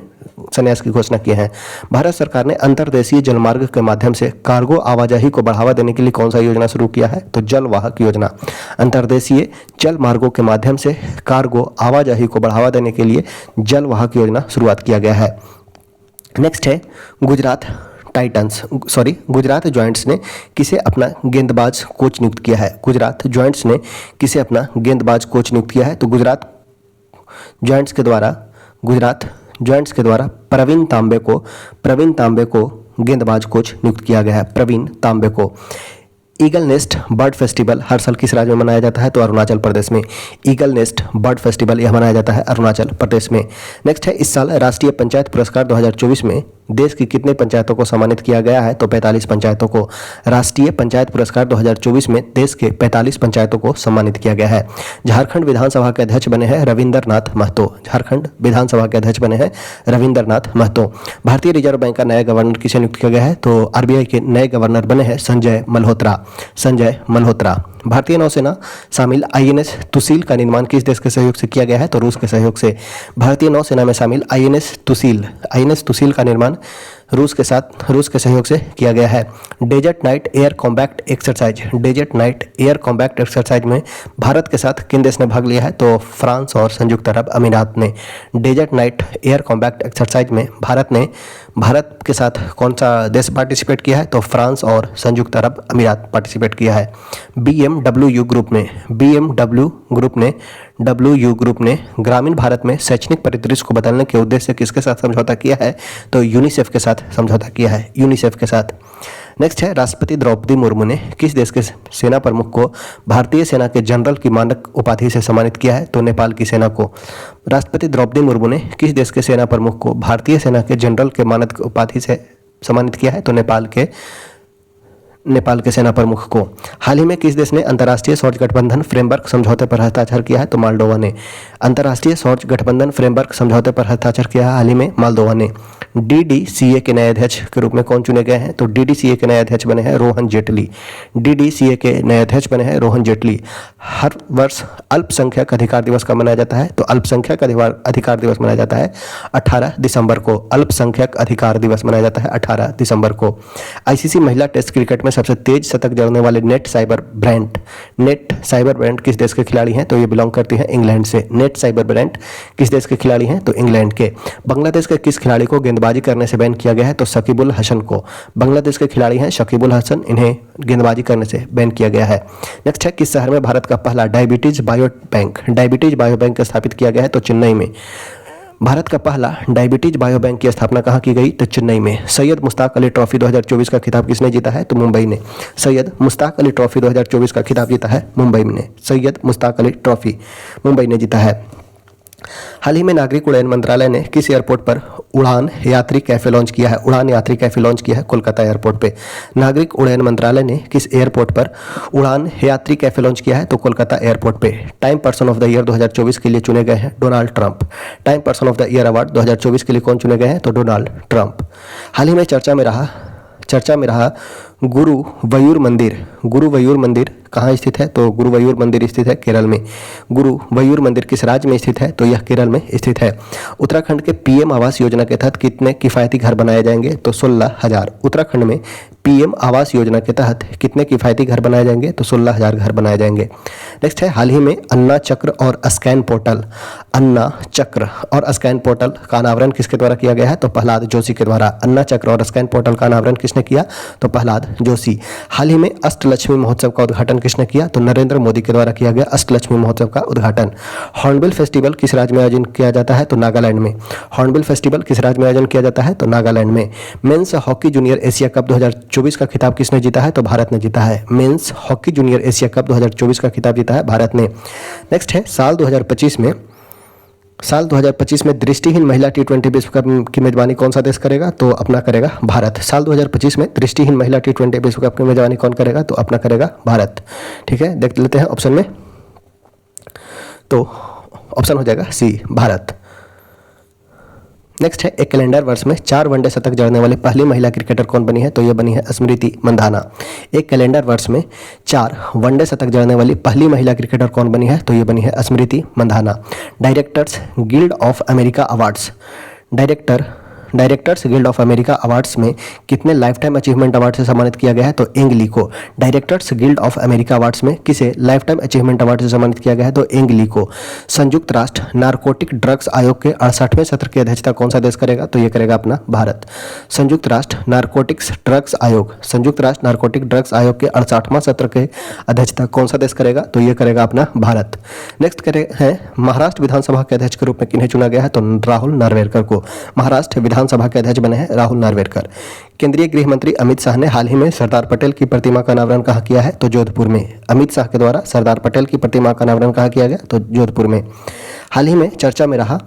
संन्यास की घोषणा की है। भारत सरकार ने अंतर्देशीय जलमार्ग के माध्यम से कार्गो आवाजाही को बढ़ावा देने के लिए कौन सा योजना शुरू किया है? तो जलवाहक योजना। अंतर्देशीय जल मार्गों के माध्यम से कार्गो आवाजाही को बढ़ावा देने के लिए जलवाहक योजना शुरुआत किया गया है। नेक्स्ट है गुजरात जॉइंट्स ने किसे अपना गेंदबाज कोच नियुक्त किया है? गुजरात जॉइंट्स ने किसे अपना गेंदबाज कोच नियुक्त किया है? तो गुजरात जॉइंट्स के द्वारा प्रवीण तांबे को गेंदबाज कोच नियुक्त किया गया है। प्रवीण तांबे को। ईगल नेस्ट बर्ड फेस्टिवल हर साल किस राज्य में मनाया जाता है? तो अरुणाचल प्रदेश में। ईगल नेस्ट बर्ड फेस्टिवल यह मनाया जाता है अरुणाचल प्रदेश में। नेक्स्ट है इस साल राष्ट्रीय पंचायत पुरस्कार 2024 में देश की कितने पंचायतों को सम्मानित किया गया है? तो 45 पंचायतों को। राष्ट्रीय पंचायत पुरस्कार 2024 में देश के 45 पंचायतों को सम्मानित किया गया है। झारखंड विधानसभा के अध्यक्ष बने हैं रविंद्रनाथ महतो। झारखंड विधानसभा के अध्यक्ष बने हैं रविंद्रनाथ महतो। भारतीय रिजर्व बैंक का नया गवर्नर किसे नियुक्त किया गया है? तो आरबीआई के नए गवर्नर बने हैं संजय मल्होत्रा। संजय मल्होत्रा। भारतीय नौसेना शामिल आईएनएस तुसील का निर्माण किस देश के सहयोग से किया गया है? तो रूस के सहयोग से। भारतीय नौसेना में शामिल आईएनएस तुसील का निर्माण रूस के सहयोग से किया गया है। Desert knight air combat exercise में भारत के साथ किन देश ने भाग लिया है? तो फ्रांस और संयुक्त अरब अमीरात ने। Desert knight air combat exercise में भारत के साथ कौन सा देश पार्टिसिपेट किया है? तो फ्रांस और संयुक्त अरब अमीरात पार्टिसिपेट किया है। BMW ग्रुप ने ग्रामीण भारत में शैक्षणिक परिदृश्य को बदलने के उद्देश्य से किसके साथ समझौता किया है? तो यूनिसेफ के साथ समझौता किया है, यूनिसेफ के साथ। नेक्स्ट है, राष्ट्रपति द्रौपदी मुर्मू ने किस देश के सेना प्रमुख को भारतीय सेना के जनरल की मानक उपाधि से सम्मानित किया है? तो नेपाल की सेना को। राष्ट्रपति द्रौपदी मुर्मू ने किस देश के सेना प्रमुख को भारतीय सेना के जनरल के मानक उपाधि से सम्मानित किया है? तो नेपाल के सेना प्रमुख को। हाल ही में किस देश ने अंतर्राष्ट्रीय सौर गठबंधन फ्रेमवर्क समझौते पर हस्ताक्षर किया है? तो मोल्डोवा ने। अंतर्राष्ट्रीय सौर गठबंधन फ्रेमवर्क समझौते पर हस्ताक्षर किया है हाल ही में मोल्डोवा ने। DDCA के नए अध्यक्ष के रूप में कौन चुने गए हैं? तो DDCA के नए अध्यक्ष बने हैं रोहन जेटली। DDCA के नए अध्यक्ष बने हैं रोहन जेटली। हर वर्ष अल्पसंख्यक अधिकार दिवस कब मनाया जाता है? तो अल्पसंख्यक अधिकार दिवस मनाया जाता है 18 दिसंबर को। अल्पसंख्यक अधिकार दिवस मनाया जाता है 18 दिसंबर को। ICC महिला टेस्ट क्रिकेट में सबसे तेज शतक जड़ने वाले नेट साइबर ब्रांड किस देश के खिलाड़ी हैं? तो ये बिलोंग करती है इंग्लैंड से। नेट साइबर ब्रांड किस देश के खिलाड़ी हैं? तो इंग्लैंड के। बांग्लादेश के किस खिलाड़ी को गेंदबाजी करने से बैन किया गया है? तो शकीबुल हसन को। बांग्लादेश के खिलाड़ी हैं शकीबुल हसन, इन्हें गेंदबाजी करने से बैन किया गया है। नेक्स्ट है, किस शहर में भारत का पहला डायबिटीज बायो बैंक स्थापित किया गया है? तो चेन्नई में। भारत का पहला डायबिटीज बायो बैंक की स्थापना कहाँ की गई? तो चेन्नई में। सैयद मुश्ताक अली ट्रॉफी 2024 का खिताब किसने जीता है? तो मुंबई ने। सैयद मुश्ताक अली ट्रॉफी 2024 का खिताब जीता है मुंबई ने। सैयद मुश्ताक अली ट्रॉफी मुंबई ने जीता है। हाल ही में नागरिक उड्डयन मंत्रालय ने किस एयरपोर्ट पर उड़ान यात्री कैफे लॉन्च किया है? उड़ान यात्री कैफे लॉन्च किया है कोलकाता एयरपोर्ट पे। नागरिक उड्डयन मंत्रालय ने किस एयरपोर्ट पर उड़ान यात्री कैफे लॉन्च किया है? तो कोलकाता एयरपोर्ट पे। Time person of the year 2024 के लिए चुने गए हैं Donald Trump. Time person of the year award 2024 के लिए कौन चुने गए हैं? तो डोनाल्ड ट्रंप। हाल ही में चर्चा में रहा गुरुवयूर मंदिर कहाँ स्थित है? तो गुरुवयूर मंदिर स्थित है केरल में। गुरुवयूर मंदिर किस राज्य में स्थित है? तो यह केरल में स्थित है। उत्तराखंड के PM आवास योजना के तहत कितने किफ़ायती घर बनाए जाएंगे? तो 16,000। उत्तराखंड में PM आवास योजना के तहत कितने किफ़ायती घर बनाए जाएंगे? तो 16,000 घर बनाए जाएंगे। नेक्स्ट है, हाल ही में अन्ना चक्र और स्कैन पोर्टल का अनावरण किसके द्वारा किया गया है? तो प्रहलाद जोशी के द्वारा। अन्ना चक्र और स्कैन पोर्टल का अनावरण किसने किया? तो प्रहलाद जोशी। हाल ही में अष्टलक्ष्मी महोत्सव का उद्घाटन किसने किया? तो नरेंद्र मोदी के द्वारा किया गया अष्टलक्ष्मी महोत्सव का उद्घाटन। हॉर्नबिल फेस्टिवल किस राज्य में आयोजन किया जाता है? तो नागालैंड में। हॉर्नबिल फेस्टिवल किस राज्य में आयोजन किया जाता है? तो नागालैंड में। Men's hockey junior Asia cup 2024 का खिताब किसने जीता है? तो भारत ने जीता है। Men's hockey junior Asia cup 2024 का खिताब जीता है भारत ने। नेक्स्ट है, साल 2025 में दृष्टिहीन महिला T20 विश्व कप की मेजबानी कौन सा देश करेगा? तो अपना करेगा भारत। साल 2025 में दृष्टिहीन महिला T20 विश्व कप की मेजबानी कौन करेगा? तो अपना करेगा भारत। ठीक है, देख लेते हैं ऑप्शन में। तो ऑप्शन हो जाएगा C, भारत। नेक्स्ट है, एक कैलेंडर वर्ष में 4 वनडे शतक जड़ने वाली पहली महिला क्रिकेटर कौन बनी है? तो ये बनी है स्मृति मंधाना। एक कैलेंडर वर्ष में 4 वनडे शतक जड़ने वाली पहली महिला क्रिकेटर कौन बनी है? तो ये बनी है Smriti Mandhana. Directors guild of America awards में कितने लाइफ टाइम अचीवमेंट अवार्ड से सम्मानित किया गया है? तो एंग ली को। Directors guild of America awards में किसे लाइफ टाइम अचीवमेंट अवार्ड से सम्मानित किया गया है? तो एंग ली को। संयुक्त राष्ट्र नारकोटिक ड्रग्स आयोग के 68वें सत्र की अध्यक्षता कौन सा देश करेगा? तो ये करेगा अपना भारत। संयुक्त राष्ट्र नारकोटिक ड्रग्स आयोग के 68वां सत्र के अध्यक्षता कौन सा देश करेगा? तो ये करेगा अपना भारत। नेक्स्ट है, महाराष्ट्र विधानसभा के अध्यक्ष के रूप में किन्हें चुना गया है? तो राहुल नार्वेकर को। महाराष्ट्र विधानसभा के अध्यक्ष बने हैं राहुल नार्वेकर। केंद्रीय गृह मंत्री अमित शाह ने हाल ही में सरदार पटेल की प्रतिमा का अनावरण कहाँ किया है? तो जोधपुर में। अमित शाह के द्वारा सरदार पटेल की प्रतिमा का अनावरण कहाँ किया गया? तो जोधपुर में। हाल ही में चर्चा में रहा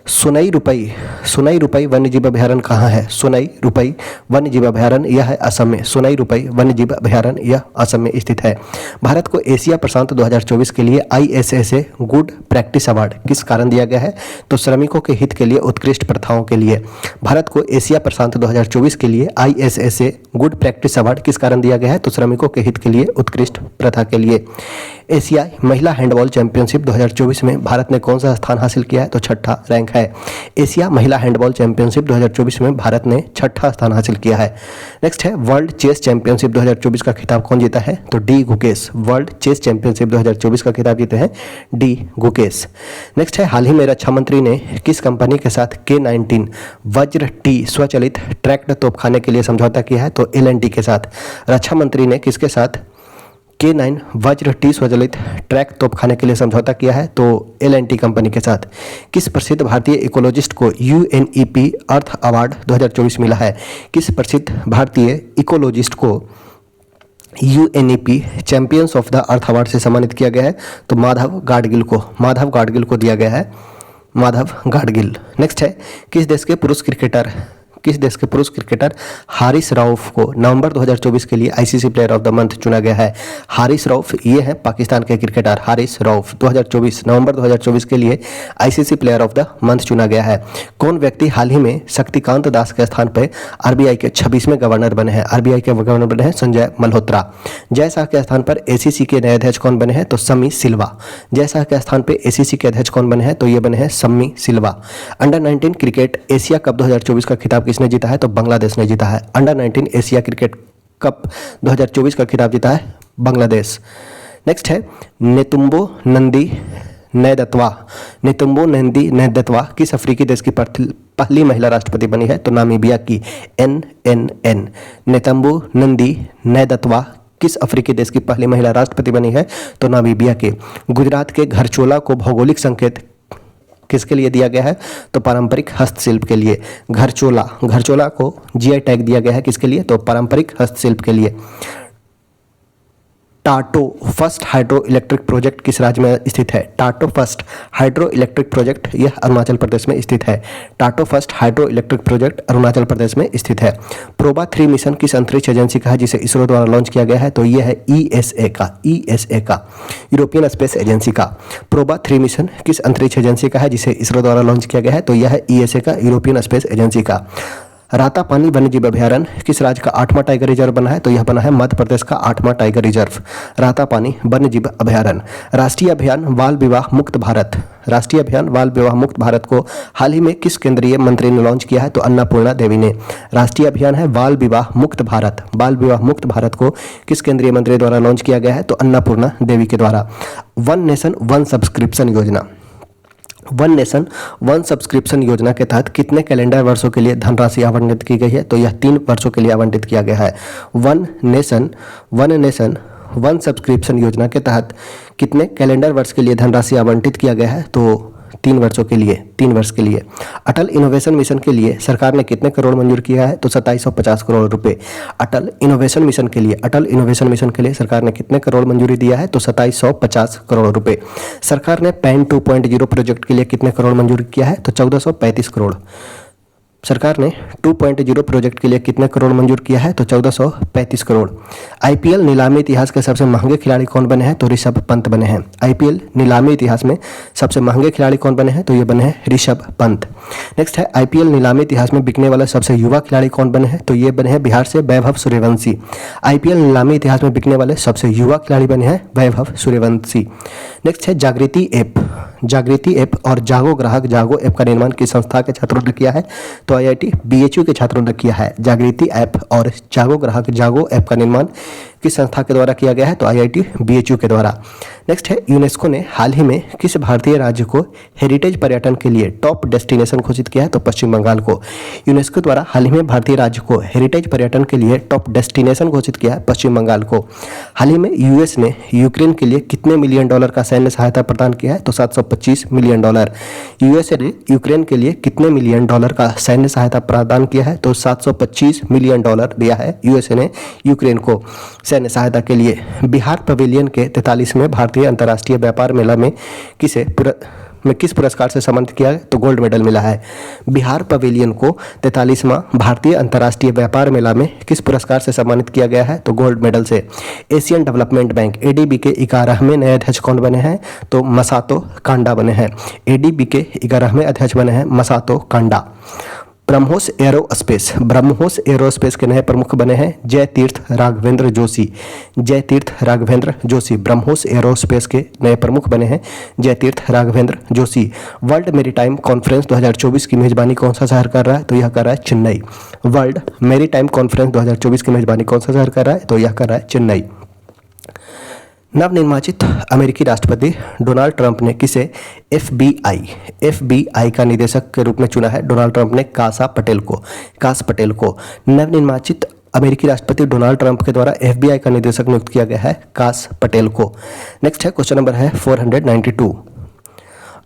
सुनई रुपई वन्यजीव अभयारण्य कहाँ है? सुनई रुपई वन्यजीव अभयारण्य यह है असम में। सुनई रुपई वन्यजीव अभयारण्य यह असम में स्थित है। भारत को एशिया प्रशांत 2024 के लिए ISSA गुड प्रैक्टिस अवार्ड किस कारण दिया गया है? तो श्रमिकों के हित के लिए उत्कृष्ट प्रथाओं के लिए। भारत को एशिया प्रशांत 2024 के लिए ISSA गुड प्रैक्टिस अवार्ड किस कारण दिया गया है? तो श्रमिकों के हित के लिए उत्कृष्ट प्रथा के लिए। एशियाई महिला हैंडबॉल चैंपियनशिप 2024 में भारत ने कौन सा स्थान हासिल किया है? तो छठा रैंक है। एशिया महिला हैंडबॉल चैंपियनशिप 2024 में भारत ने छठा स्थान हासिल किया है। नेक्स्ट है वर्ल्ड चेस चैंपियनशिप 2024 का खिताब कौन जीता है? तो D Gukesh. World chess championship 2024 का खिताब जीते हैं डी गुकेश। नेक्स्ट है हाल ही में रक्षा मंत्री ने किस कंपनी के साथ K-19 वज्र टी स्वचालित ट्रैक्ड तोपखाने के लिए समझौता किया है? तो L&T के साथ। रक्षा मंत्री ने किसके साथ K-9 वज्र टी स्वचालित ट्रैक तोपखाने के लिए समझौता किया है? तो L&T कंपनी के साथ। किस प्रसिद्ध भारतीय इकोलॉजिस्ट को UNEP अर्थ अवार्ड 2024 मिला है? किस प्रसिद्ध भारतीय इकोलॉजिस्ट को UNEP champions of the earth award से सम्मानित किया गया है? तो माधव गाडगिल को दिया गया है, माधव गाडगिल। नेक्स्ट है किस देश के पुरुष क्रिकेटर हारिस रऊफ को नवंबर 2024 के लिए ICC player of the month चुना गया है? हारिस रऊफ ये है पाकिस्तान के क्रिकेटर हारिस रऊफ 2024 नवंबर 2024 के लिए ICC player of the month चुना गया है। कौन व्यक्ति हाल ही में शक्तिकांत दास के स्थान पर RBI के 26वें गवर्नर बने हैं? RBI के गवर्नर बने हैं संजय मल्होत्रा। जय शाह के स्थान पर ACC के नए अध्यक्ष कौन बने हैं? तो शमी सिल्वा। जय शाह के स्थान पर ACC के अध्यक्ष कौन बने हैं? तो ये बने हैं शमी सिल्वा। अंडर 19 क्रिकेट एशिया कप 2024 का खिताब किसने जीता है? तो बांग्लादेश ने जीता है। अंडर 19 एशिया क्रिकेट कप 2024 का खिताब जीता है बांग्लादेश। नेक्स्ट है नेतुम्बो नंदी नैदत्वा किस अफ्रीकी देश की पहली महिला राष्ट्रपति बनी है? तो नामीबिया की NNN। नेतुम्बो नंदी नैदत्वा किस अफ्रीकी देश की पहली महिला राष्ट्रपति बनी है? तो नामीबिया के। गुजरात के घरचोला को भौगोलिक संकेत किसके लिए दिया गया है? तो पारंपरिक हस्तशिल्प के लिए। घरचोला को GI टैग दिया गया है किसके लिए? तो पारंपरिक हस्तशिल्प के लिए। Tato first hydroelectric project किस राज्य में स्थित है? Tato first hydroelectric project यह अरुणाचल प्रदेश में स्थित है। Tato first hydroelectric project Arunachal Pradesh में स्थित है। प्रोबा 3 मिशन किस अंतरिक्ष एजेंसी का है जिसे इसरो द्वारा लॉन्च किया गया है? तो यह है ESA का यूरोपियन स्पेस एजेंसी का। प्रोबा 3 मिशन किस अंतरिक्ष एजेंसी का है जिसे इसरो द्वारा लॉन्च किया गया है? तो यह है ESA का यूरोपियन स्पेस एजेंसी का। रातापानी वन्यजीव अभयारण्य किस राज्य का 8वां टाइगर रिजर्व बना है? तो यह बना है मध्य प्रदेश का 8वां टाइगर रिजर्व रातापानी वन्यजीव अभयारण्य। राष्ट्रीय अभियान बाल विवाह मुक्त भारत को हाल ही में किस केंद्रीय मंत्री ने लॉन्च किया है? तो अन्नपूर्णा देवी ने। राष्ट्रीय अभियान है बाल विवाह मुक्त भारत को किस केंद्रीय मंत्री द्वारा लॉन्च किया गया है? तो अन्नपूर्णा देवी के द्वारा। वन नेशन वन सब्सक्रिप्शन योजना के तहत कितने कैलेंडर वर्षों के लिए धनराशि आवंटित की गई है? तो यह 3 वर्षों के लिए आवंटित किया गया है। वन नेशन वन सब्सक्रिप्शन योजना के तहत कितने कैलेंडर वर्ष के लिए धनराशि आवंटित किया गया है? तो 3 वर्ष के लिए। अटल इनोवेशन मिशन के लिए सरकार ने कितने करोड़ मंजूर किया है? तो 2750 करोड़ रुपए। अटल इनोवेशन मिशन के लिए सरकार ने कितने करोड़ मंजूरी दिया है? तो 2750 करोड़ रुपए। सरकार ने पैन 2.0 प्रोजेक्ट के लिए कितने करोड़ मंजूर किया है? तो 1435 करोड़। सरकार ने 2.0 प्रोजेक्ट के लिए कितने करोड़ मंजूर किया है? तो 1435 करोड़। IPL नीलामी इतिहास के सबसे महंगे खिलाड़ी कौन बने हैं? तो ऋषभ पंत बने हैं। IPL नीलामी इतिहास में सबसे महंगे खिलाड़ी कौन बने हैं? तो ये बने हैं ऋषभ पंत। नेक्स्ट है IPL नीलामी इतिहास में बिकने वाले सबसे युवा खिलाड़ी कौन बने हैं? तो ये बने हैं बिहार से वैभव सूर्यवंशी। IPL नीलामी इतिहास में बिकने वाले सबसे युवा खिलाड़ी बने हैं वैभव सूर्यवंशी। नेक्स्ट है जागृति ऐप और जागो ऐप का निर्माण किस संस्था के छात्रों ने किया है? तो IIT BHU के छात्रों ने किया है। जागृति ऐप और जागो ऐप का निर्माण किस संस्था के द्वारा किया गया है? तो IIT BHU के द्वारा। नेक्स्ट है, यूनेस्को ने हाल ही में किस भारतीय राज्य को हेरिटेज पर्यटन के लिए टॉप डेस्टिनेशन घोषित किया है? तो पश्चिम बंगाल को। यूनेस्को द्वारा हाल ही में भारतीय राज्य को हेरिटेज पर्यटन के लिए टॉप डेस्टिनेशन घोषित किया है पश्चिम बंगाल को। हाल ही में यूएस ने यूक्रेन के लिए कितने मिलियन डॉलर का सैन्य सहायता प्रदान किया है? तो 725 मिलियन डॉलर। यूएसए ने यूक्रेन के लिए कितने मिलियन डॉलर का सैन्य सहायता प्रदान किया है? तो 725 मिलियन डॉलर दिया है यूएसए ने यूक्रेन को सैन्य सहायता के लिए। बिहार पवेलियन के 43वें भारतीय अंतर्राष्ट्रीय व्यापार मेला में किस पुरस्कार से सम्मानित किया है? तो गोल्ड मेडल मिला है। बिहार पवेलियन को 43वां भारतीय अंतर्राष्ट्रीय व्यापार मेला में किस पुरस्कार से सम्मानित किया गया है? तो गोल्ड मेडल से। एशियन डेवलपमेंट बैंक एडीबी के 11वें नए अध्यक्ष कौन बने हैं? तो मसातो कांडा बने हैं। एडीबी के 11वें अध्यक्ष बने हैं मसातो कांडा। ब्रह्मोस एरोस्पेस के नए प्रमुख बने हैं जयतीर्थ राघवेंद्र जोशी। जयतीर्थ राघवेंद्र जोशी ब्रह्मोस एरोस्पेस के नए प्रमुख बने हैं Jayatirtha Raghavendra Joshi. World maritime conference 2024 की मेजबानी कौन सा शहर कर रहा है? तो यह कर रहा है चेन्नई। वर्ल्ड मेरीटाइम कॉन्फ्रेंस 2024 की मेजबानी कौन सा शहर कर रहा है? तो यह कर रहा है चेन्नई। नवनिर्वाचित अमेरिकी राष्ट्रपति डोनाल्ड ट्रंप ने किसे एफबीआई का निदेशक के रूप में चुना है? डोनाल्ड ट्रंप ने काश पटेल को नवनिर्वाचित अमेरिकी राष्ट्रपति डोनाल्ड ट्रंप के द्वारा एफबीआई का निदेशक नियुक्त किया गया है काश पटेल को। नेक्स्ट है, क्वेश्चन नंबर है 492।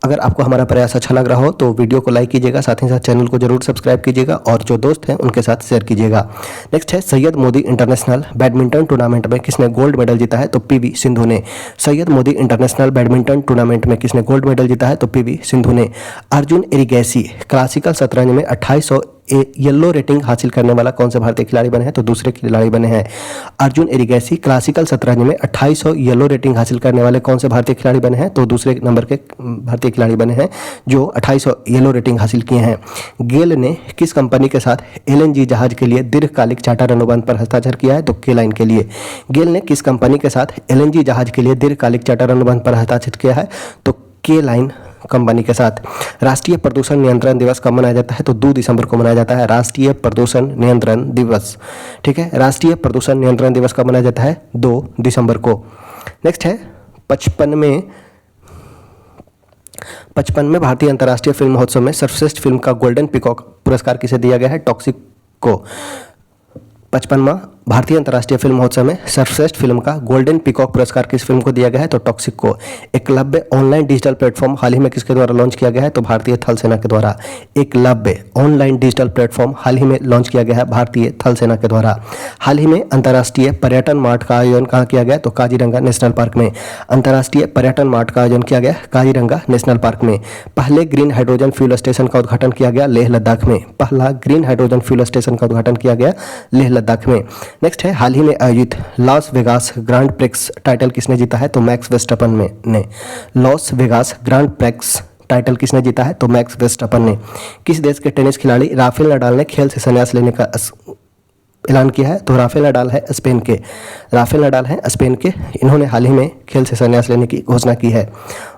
अगर आपको हमारा प्रयास अच्छा लग रहा हो तो वीडियो को लाइक कीजिएगा, साथ ही साथ चैनल को जरूर सब्सक्राइब कीजिएगा और जो दोस्त हैं उनके साथ शेयर कीजिएगा। नेक्स्ट है, Syed Modi international badminton tournament में किसने गोल्ड मेडल जीता है? तो पीवी सिंधु ने। Syed Modi international badminton tournament में किसने गोल्ड मेडल जीता है? तो पीवी सिंधु ने। अर्जुन एरिगैसी क्लासिकल शतरंज में 2800 येलो रेटिंग हासिल करने वाला कौन से भारतीय खिलाड़ी बने हैं? तो दूसरे खिलाड़ी बने हैं। अर्जुन एरिगैसी क्लासिकल शतरंज में 2800 येलो रेटिंग हासिल करने वाले कौन से भारतीय खिलाड़ी बने हैं? तो दूसरे नंबर के भारतीय खिलाड़ी बने हैं जो 2800 येलो रेटिंग हासिल किए हैं। गेल ने किस कंपनी के साथ एलएनजी जहाज के लिए दीर्घकालिक चार्टर अनुबंध पर हस्ताक्षर किया है? तो के लाइन के लिए। गेल ने किस कंपनी के साथ एलएनजी जहाज के लिए दीर्घकालिक चार्टर अनुबंध पर हस्ताक्षर किया है? तो के लाइन कंपनी के साथ। राष्ट्रीय प्रदूषण नियंत्रण दिवस कब मनाया जाता है? तो 2 दिसंबर को मनाया जाता है राष्ट्रीय प्रदूषण नियंत्रण दिवस। ठीक है, राष्ट्रीय प्रदूषण नियंत्रण दिवस कब मनाया जाता है? 2 दिसंबर को। नेक्स्ट है, 55वें भारतीय अंतर्राष्ट्रीय फिल्म महोत्सव में सर्वश्रेष्ठ फिल्म का गोल्डन पीकॉक पुरस्कार किसे दिया गया है? टॉक्सिक को। 55वां भारतीय अंतर्राष्ट्रीय फिल्म महोत्सव में सर्वश्रेष्ठ फिल्म का गोल्डन पीकॉक पुरस्कार किस फिल्म को दिया गया है? तो टॉक्सिक को। एकलव्य ऑनलाइन डिजिटल प्लेटफॉर्म हाल ही में किसके द्वारा लॉन्च किया गया है? तो भारतीय थल सेना के द्वारा। एकलव्य ऑनलाइन डिजिटल प्लेटफॉर्म हाल ही में लॉन्च किया गया है भारतीय थल सेना के द्वारा। हाल ही में अंतर्राष्ट्रीय पर्यटन मार्ट का आयोजन कहाँ किया गया? तो काजीरंगा नेशनल पार्क में। अंतर्राष्ट्रीय पर्यटन मार्ट का आयोजन किया गया काजीरंगा नेशनल पार्क में। पहले ग्रीन हाइड्रोजन फ्यूल स्टेशन का उद्घाटन किया गया लेह लद्दाख में। पहला ग्रीन हाइड्रोजन फ्यूल स्टेशन का उद्घाटन किया गया लेह लद्दाख में। नेक्स्ट है, हाल ही में आयोजित Las Vegas grand prix title किसने जीता है? तो मैक्स वेस्टअपन ने। Las Vegas grand prix title किसने जीता है? तो मैक्स वेस्टअपन ने। किस देश के टेनिस खिलाड़ी राफेल नडाल ने खेल से संन्यास लेने का ऐलान किया है? तो राफेल नडाल है स्पेन के। राफेल नडाल हैं स्पेन के। इन्होंने हाल ही में खेल से संन्यास लेने की घोषणा की है।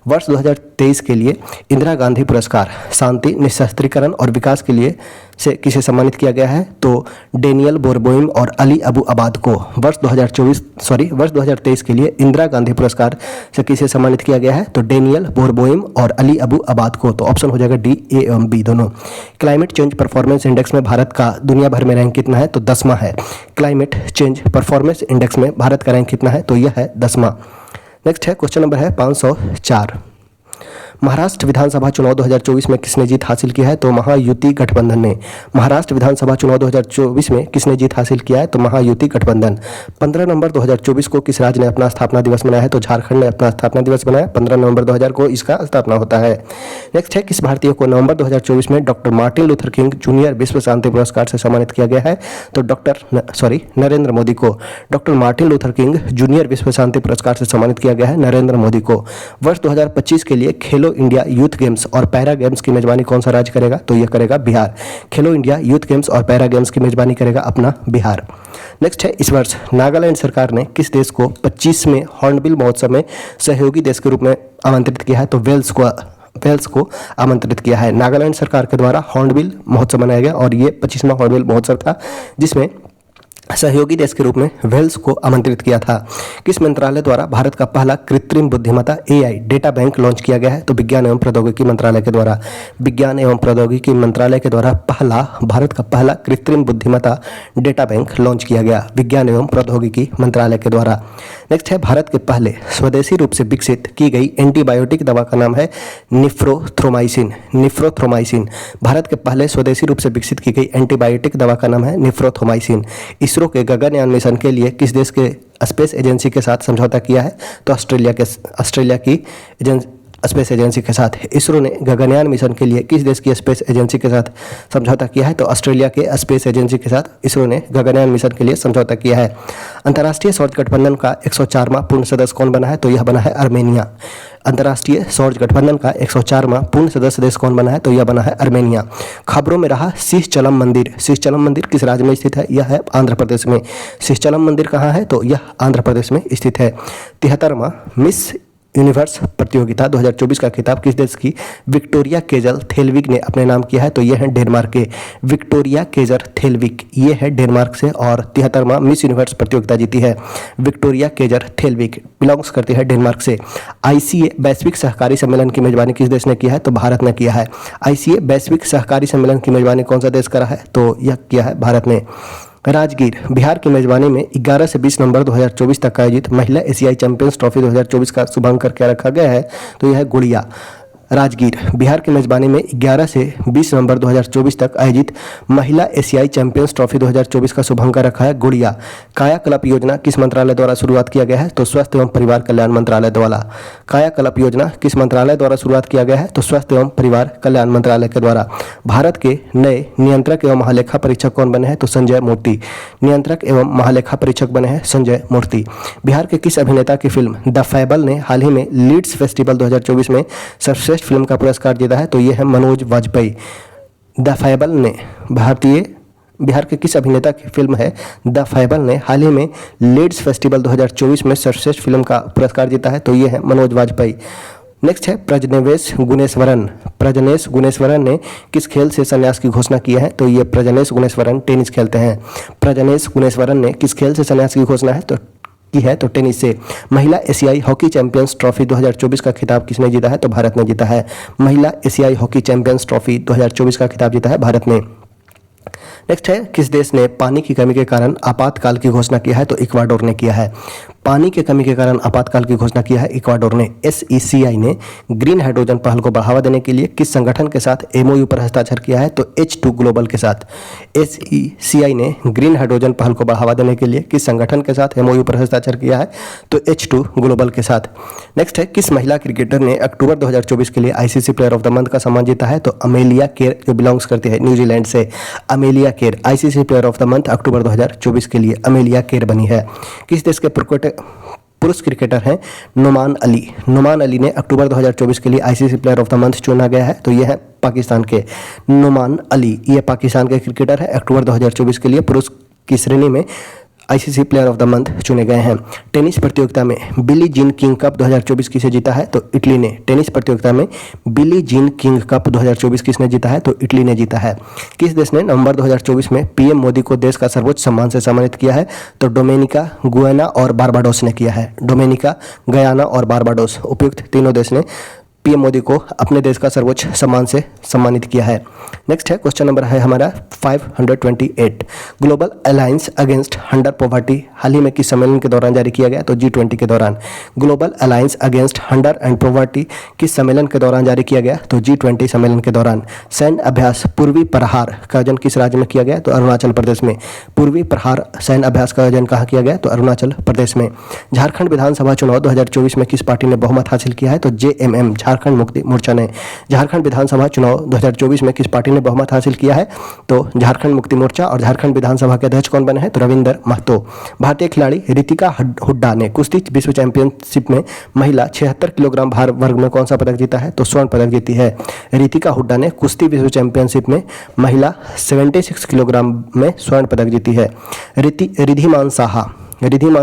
वर्ष 2023 के लिए इंदिरा गांधी पुरस्कार शांति, निशस्त्रीकरण और विकास के लिए से किसे सम्मानित किया गया है? तो डेनियल बोरबोइम और अली अबू अबाद को। वर्ष 2023 के लिए इंदिरा गांधी पुरस्कार से किसे सम्मानित किया गया है? तो डेनियल बोरबोइम और अली अबू अबाद को। तो ऑप्शन हो जाएगा डी, ए एवं बी दोनों। क्लाइमेट चेंज परफॉर्मेंस इंडेक्स में भारत का दुनिया भर में रैंक कितना है? तो 10वां है। क्लाइमेट चेंज परफॉर्मेंस इंडेक्स में भारत का रैंक कितना है? तो यह है 10वां। नेक्स्ट है, क्वेश्चन नंबर है 504। महाराष्ट्र विधानसभा चुनाव 2024 में किसने जीत हासिल किया है? तो महायुति गठबंधन ने। महाराष्ट्र विधानसभा चुनाव 2024 में किसने जीत हासिल किया है? तो महायुति गठबंधन। 15 नवंबर 2024 को किस राज्य ने अपना स्थापना दिवस मनाया है? तो झारखंड ने अपना स्थापना दिवस मनाया। 15 नवंबर 2000 को इसका स्थापना होता है। नेक्स्ट है, किस भारतीय को नवंबर 2024 में doctor Martin Luther king junior विश्व शांति पुरस्कार से सम्मानित किया गया है? तो नरेंद्र मोदी को doctor Martin Luther king junior विश्व शांति पुरस्कार से सम्मानित किया गया है नरेंद्र मोदी को। वर्ष 2025 के लिए खेलो इंडिया यूथ गेम्स और पैरा गेम्स की मेजबानी कौन सा राज्य करेगा? तो यह करेगा बिहार। खेलो इंडिया यूथ गेम्स और पैरा गेम्स की मेजबानी करेगा अपना बिहार। नेक्स्ट है, इस वर्ष नागालैंड सरकार ने किस देश को 25वें हॉर्नबिल महोत्सव में सहयोगी देश के रूप में आमंत्रित किया है? तो वेल्स को आमंत्रित किया है। नागालैंड सरकार के द्वारा हॉर्नबिल महोत्सव मनाया गया और ये 25वां हॉर्नबिल महोत्सव था जिसमें सहयोगी देश के रूप में वेल्स को आमंत्रित किया था। किस मंत्रालय द्वारा भारत का पहला कृत्रिम बुद्धिमत्ता AI डेटा बैंक लॉन्च किया गया है? तो विज्ञान एवं प्रौद्योगिकी मंत्रालय के द्वारा। विज्ञान एवं प्रौद्योगिकी मंत्रालय के द्वारा भारत का पहला कृत्रिम बुद्धिमत्ता डेटा बैंक लॉन्च किया गया, विज्ञान एवं प्रौद्योगिकी मंत्रालय के द्वारा। नेक्स्ट है, भारत के पहले स्वदेशी रूप से विकसित की गई एंटीबायोटिक दवा का नाम है निफ्रोथ्रोमाइसिन। निफ्रोथ्रोमाइसिन भारत के पहले स्वदेशी रूप से विकसित की गई एंटीबायोटिक दवा का नाम है निफ्रोथ्रोमाइसिन। इसरो के गगनयान मिशन के लिए किस देश के स्पेस एजेंसी के साथ समझौता किया है? तो ऑस्ट्रेलिया की स्पेस एजेंसी के साथ। इसरो ने गगनयान मिशन के लिए किस देश की स्पेस एजेंसी के साथ समझौता किया है? तो ऑस्ट्रेलिया के स्पेस एजेंसी के साथ इसरो ने गगनयान मिशन के लिए समझौता किया है। अंतर्राष्ट्रीय सौर गठबंधन का 104वां पूर्ण सदस्य कौन बना है? तो यह बना है आर्मेनिया। अंतर्राष्ट्रीय सौर गठबंधन का 104वां पूर्ण सदस्य देश कौन बना है? तो यह बना है आर्मेनिया। खबरों में रहा सिसचलम मंदिर। सिसचलम मंदिर किस राज्य में स्थित है? यह है आंध्र प्रदेश में। सिसचलम मंदिर कहाँ है? तो यह आंध्र प्रदेश में स्थित है। 73वां मिस यूनिवर्स प्रतियोगिता 2024 का खिताब किस देश की विक्टोरिया केजल थेलविक ने अपने नाम किया है? तो यह है डेनमार्क के विक्टोरिया केजर थेलविक, ये है डेनमार्क से। और 73वां मिस यूनिवर्स प्रतियोगिता जीती है विक्टोरिया केजर थेलविक, बिलोंग्स करती है डेनमार्क से। ICA वैश्विक सहकारी सम्मेलन की मेजबानी किस देश ने किया है? तो भारत ने किया है। ICA वैश्विक सहकारी सम्मेलन की मेजबानी कौन सा देश करा है? तो यह किया है भारत ने। राजगीर बिहार की मेजबानी में 11 से 20 नवंबर 2024 तक आयोजित महिला एशियाई चैंपियंस ट्रॉफी 2024 का शुभांकर क्या रखा गया है? तो यह है गुड़िया। राजगीर बिहार की मेजबानी में 11 से 20 नवंबर 2024 तक आयोजित महिला एशियाई चैंपियंस ट्रॉफी 2024 का शुभांकर रखा है गुड़िया। कायाकल्प योजना किस मंत्रालय द्वारा शुरुआत किया गया है? तो स्वास्थ्य एवं परिवार कल्याण मंत्रालय द्वारा। कायाकल्प योजना किस मंत्रालय द्वारा शुरुआत किया गया है? तो स्वास्थ्य एवं परिवार कल्याण मंत्रालय के द्वारा। भारत के नए नियंत्रक एवं महालेखा परीक्षक कौन बने हैं? तो संजय मूर्ति। नियंत्रक एवं महालेखा परीक्षक बने हैं संजय मूर्ति। बिहार के किस अभिनेता की फिल्म द फैबल ने हाल ही में लीड्स फेस्टिवल 2024 में सर्वश्रेष्ठ फिल्म का पुरस्कार जीता है? तो यह है मनोज वाजपेयी। द फैबल ने बिहार के किस अभिनेता की फिल्म है द फैबल ने हाल ही में लीड्स फेस्टिवल 2024 में सर्वश्रेष्ठ फिल्म का पुरस्कार जीता है? तो यह है मनोज वाजपेयी। नेक्स्ट है प्रजनेश गुणेश्वरन। प्रजनेश गुणेश्वरन ने किस खेल से संन्यास की घोषणा की है? तो ये प्रजनेश गुणेश्वरन टेनिस खेलते हैं। प्रजनेश गुणेश्वरन ने किस खेल से संन्यास की घोषणा है? तो टेनिस से। महिला एशियाई हॉकी चैंपियंस ट्रॉफी 2024 का खिताब किसने जीता है? तो भारत ने जीता है। महिला एशियाई हॉकी चैंपियंस ट्रॉफी 2024 का खिताब जीता है भारत ने। नेक्स्ट है, किस देश ने पानी की कमी के कारण आपातकाल की घोषणा किया है? तो इक्वाडोर ने किया है। पानी की कमी के कारण आपातकाल की घोषणा किया है इक्वाडोर ने। SECI ने ग्रीन हाइड्रोजन पहल को बढ़ावा देने के लिए किस संगठन के साथ MOU पर हस्ताक्षर किया है? तो H2 ग्लोबल के साथ। SECI ने ग्रीन हाइड्रोजन पहल को बढ़ावा देने के लिए किस संगठन के साथ MOU पर हस्ताक्षर किया है? तो H2 ग्लोबल के साथ। नेक्स्ट है, किस महिला क्रिकेटर ने अक्टूबर 2024 के लिए ICC player of the month का सम्मान जीता है? तो अमेलिया केर, जो बिलोंग्स करती है न्यूजीलैंड से। Amelia Kerr ICC player of the month अक्टूबर 2024 के लिए अमेलिया केर बनी है। किस देश के पुरुष क्रिकेटर हैं नुमान अली? नुमान अली ने अक्टूबर 2024 के लिए ICC player of the month चुना गया है? तो यह है पाकिस्तान के नुमान अली, ये पाकिस्तान के क्रिकेटर है। अक्टूबर 2024 के लिए पुरुष की श्रेणी में ICC player of the month चुने गए हैं। टेनिस प्रतियोगिता में बिली जीन किंग कप 2024 किसे जीता है? तो इटली ने। टेनिस प्रतियोगिता में बिली जीन किंग कप 2024 किसने जीता है? तो इटली ने जीता है। किस देश ने नवंबर 2024 में PM मोदी को देश का सर्वोच्च सम्मान से सम्मानित किया है? तो डोमिनिका, गुयाना और बारबाडोस ने किया है। डोमिनिका, गयाना और बारबाडोस, उपयुक्त तीनों देश ने PM मोदी को अपने देश का सर्वोच्च सम्मान से सम्मानित किया है। नेक्स्ट है, क्वेश्चन नंबर है हमारा 528। Global alliance against hunger poverty हाल ही में किस सम्मेलन के दौरान जारी किया गया? तो G20 के दौरान। Global alliance against hunger and poverty किस सम्मेलन के दौरान जारी किया गया? तो G20 सम्मेलन के दौरान। सैन्य अभ्यास पूर्वी प्रहार का आयोजन किस राज्य में किया गया? तो अरुणाचल प्रदेश में। पूर्वी प्रहार सैन्य अभ्यास का आयोजन कहाँ किया गया? तो अरुणाचल प्रदेश में। झारखंड विधानसभा चुनाव 2024 में किस पार्टी ने बहुमत हासिल किया है? तो JMM झारखंड मुक्ति मोर्चा ने। झारखंड विधानसभा चुनाव 2024 में किस पार्टी ने बहुमत हासिल किया है? तो झारखंड मुक्ति मोर्चा। और झारखंड विधानसभा के अध्यक्ष कौन बने हैं? तो रविंदर महतो। भारतीय खिलाड़ी रितिका हुड्डा ने कुश्ती विश्व चैंपियनशिप में महिला 76 किलोग्राम भार वर्ग में कौन सा पदक जीता है? तो स्वर्ण पदक जीती है। रितिका हुड्डा ने कुश्ती विश्व चैंपियनशिप में महिला 76 किलोग्राम में स्वर्ण पदक जीती है। रिद्धिमान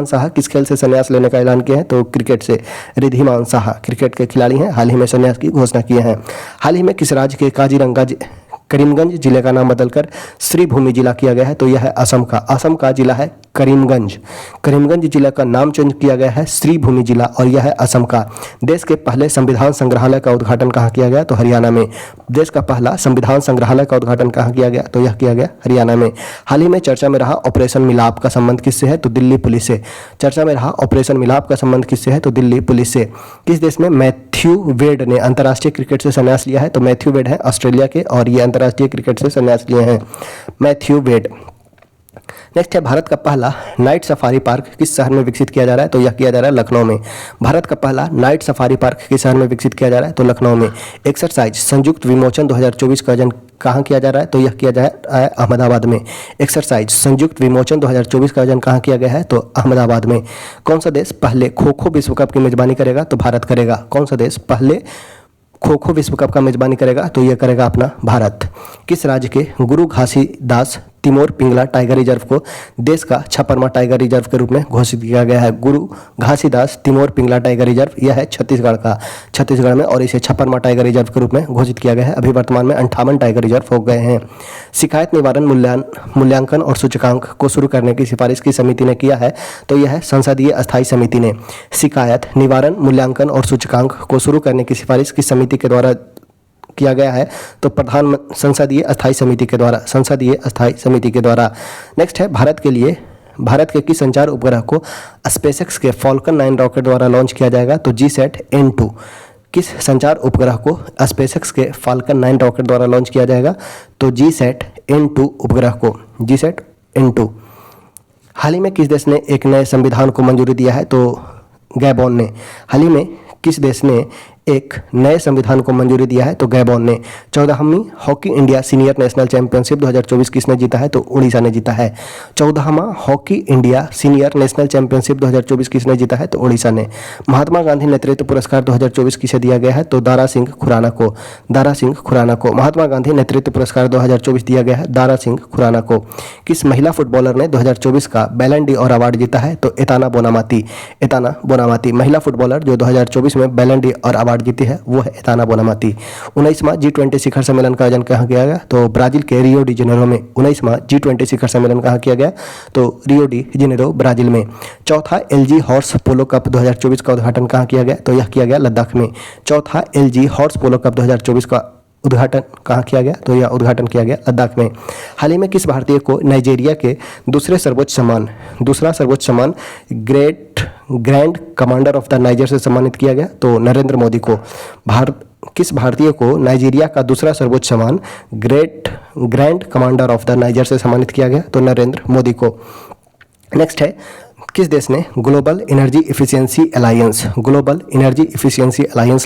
साहा किस खेल से संन्यास लेने का ऐलान किया है? तो क्रिकेट से। रिद्धिमान साहा क्रिकेट के खिलाड़ी हैं, हाल ही में संन्यास की घोषणा किए हैं। हाल ही में किस राज्य के करीमगंज जिले का नाम बदलकर श्रीभूमि जिला किया गया है, तो यह है असम का जिला है करीमगंज। करीमगंज जिला का नाम चेंज किया गया है श्रीभूमि जिला और यह है असम का। देश के पहले संविधान संग्रहालय का उद्घाटन कहाँ किया गया, तो हरियाणा में। देश का पहला संविधान संग्रहालय का उद्घाटन कहाँ किया गया, तो यह किया गया हरियाणा में। हाल ही में चर्चा में रहा ऑपरेशन मिलाप का संबंध किससे है, तो दिल्ली पुलिस से। चर्चा में रहा ऑपरेशन मिलाप का संबंध किससे है, तो दिल्ली पुलिस से। किस देश में मैथ्यू वेड ने अंतर्राष्ट्रीय क्रिकेट से संन्यास लिया है, तो मैथ्यू वेड है ऑस्ट्रेलिया के और ये अंतर्राष्ट्रीय क्रिकेट से संन्यास लिए हैं मैथ्यू वेड। नेक्स्ट है भारत का पहला नाइट सफारी पार्क किस शहर में विकसित किया जा रहा है, तो यह किया जा रहा है लखनऊ में। भारत का पहला नाइट सफारी पार्क किस शहर में विकसित किया जा रहा है, तो लखनऊ में। एक्सरसाइज संयुक्त विमोचन 2024 का आयोजन कहाँ किया जा रहा है, तो यह किया जा रहा है अहमदाबाद में। एक्सरसाइज संयुक्त विमोचन 2024 का आयोजन कहाँ किया गया है, तो अहमदाबाद में। कौन सा देश पहले खो खो विश्व कप की मेजबानी करेगा, तो भारत करेगा। कौन सा देश पहले खो खो विश्व कप का मेजबानी करेगा, तो यह करेगा अपना भारत। किस राज्य के गुरु घासीदास तिमोर पिंगला टाइगर रिजर्व को देश का छपरमा टाइगर रिजर्व के रूप में घोषित किया गया है। गुरु घासीदास तिमोर पिंगला टाइगर रिजर्व यह है छत्तीसगढ़ का, छत्तीसगढ़ में, और इसे छपरमा टाइगर रिजर्व के रूप में घोषित किया गया है। अभी वर्तमान में 58 टाइगर रिजर्व हो गए हैं। शिकायत निवारण मूल्यांकन और सूचकांक को शुरू करने की सिफारिश की समिति ने किया है, तो यह है संसदीय अस्थायी समिति ने। शिकायत निवारण मूल्यांकन और सूचकांक को शुरू करने की सिफारिश किस समिति के द्वारा किया गया है, तो संसदीय अस्थायी समिति के द्वारा, संसदीय अस्थायी समिति के द्वारा। नेक्स्ट है भारत के किस संचार उपग्रह को स्पेसएक्स के फॉल्कन 9 रॉकेट द्वारा लॉन्च किया जाएगा, तो GSAT-N2। किस संचार उपग्रह को स्पेसएक्स के फाल्कन 9 रॉकेट द्वारा लॉन्च किया जाएगा, तो GSAT-N2 उपग्रह को, GSAT-N2। हाल ही में किस देश ने एक नए संविधान को मंजूरी दिया है, तो गैबोन ने। हाल ही में किस देश ने एक नए संविधान को मंजूरी दिया है, तो गैबोन ने। 14वीं hockey India senior national championship 2024 किसने जीता है, तो उड़ीसा ने जीता है। 14वां hockey India senior national championship 2024 किसने जीता है, तो उड़ीसा ने। महात्मा गांधी नेतृत्व पुरस्कार 2024 किसे दिया गया है, तो दारा सिंह खुराना को, दारा सिंह खुराना को। महात्मा गांधी नेतृत्व पुरस्कार 2024 दिया गया है दारा सिंह खुराना को। किस महिला फुटबॉलर ने 2024 का बैलन डी और अवार्ड जीता है, तो एताना बोनामाती, एताना बोनामाती। महिला फुटबॉलर जो 2024 में बैलन डी और अवार्ड जीती है वो है एताना बोनामाती। 19वां G20 शिखर सम्मेलन का आयोजन कहाँ किया गया, तो ब्राजील के रियो डी जेनेरो में। 19वां G20 शिखर सम्मेलन कहाँ किया गया, तो रियो डी जेनेरो ब्राजील में। चौथा LG हॉर्स पोलो कप 2024 का उद्घाटन कहाँ किया गया, तो यह किया गया लद्दाख में। चौथा LG हॉर्स पोलो कप 2024 का उद्घाटन कहाँ किया गया, तो यह उद्घाटन किया गया लद्दाख में। हाल ही में किस भारतीय को नाइजीरिया के दूसरा सर्वोच्च सम्मान grand commander of the niger से सम्मानित किया गया, तो नरेंद्र मोदी को। किस भारतीय को नाइजीरिया का दूसरा सर्वोच्च सम्मान grand commander of the niger से सम्मानित किया गया, तो नरेंद्र मोदी को। नेक्स्ट है किस देश ने global energy efficiency alliance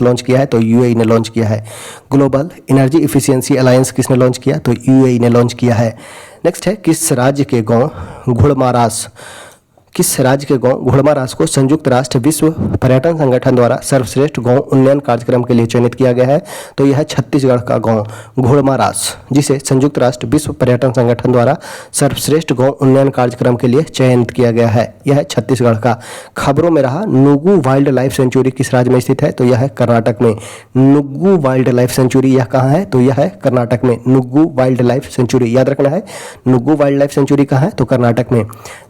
launch किया है, तो UAE ने लॉन्च किया है। ग्लोबल एनर्जी इफिशियंसी अलायंस किसने लॉन्च किया, तो UAE ने लॉन्च किया है। नेक्स्ट है किस राज्य के गांव घुड़मारास को संयुक्त राष्ट्र विश्व पर्यटन संगठन द्वारा सर्वश्रेष्ठ गांव उन्नयन कार्यक्रम के लिए चयनित किया गया है, तो यह है छत्तीसगढ़ का गांव घुड़मारास, जिसे संयुक्त राष्ट्र विश्व पर्यटन संगठन द्वारा सर्वश्रेष्ठ गांव उन्नयन कार्यक्रम के लिए चयनित किया गया है। यह है छत्तीसगढ़ का। खबरों में रहा नुग्गू वाइल्ड लाइफ सेंचुरी किस राज्य में स्थित है, तो यह है कर्नाटक में। नुग्गू वाइल्ड लाइफ सेंचुरी यह कहाँ है, तो यह है कर्नाटक में। नुग्गू वाइल्ड लाइफ सेंचुरी याद रखना है, नुग्गू वाइल्ड लाइफ सेंचुरी कहाँ है, तो कर्नाटक में।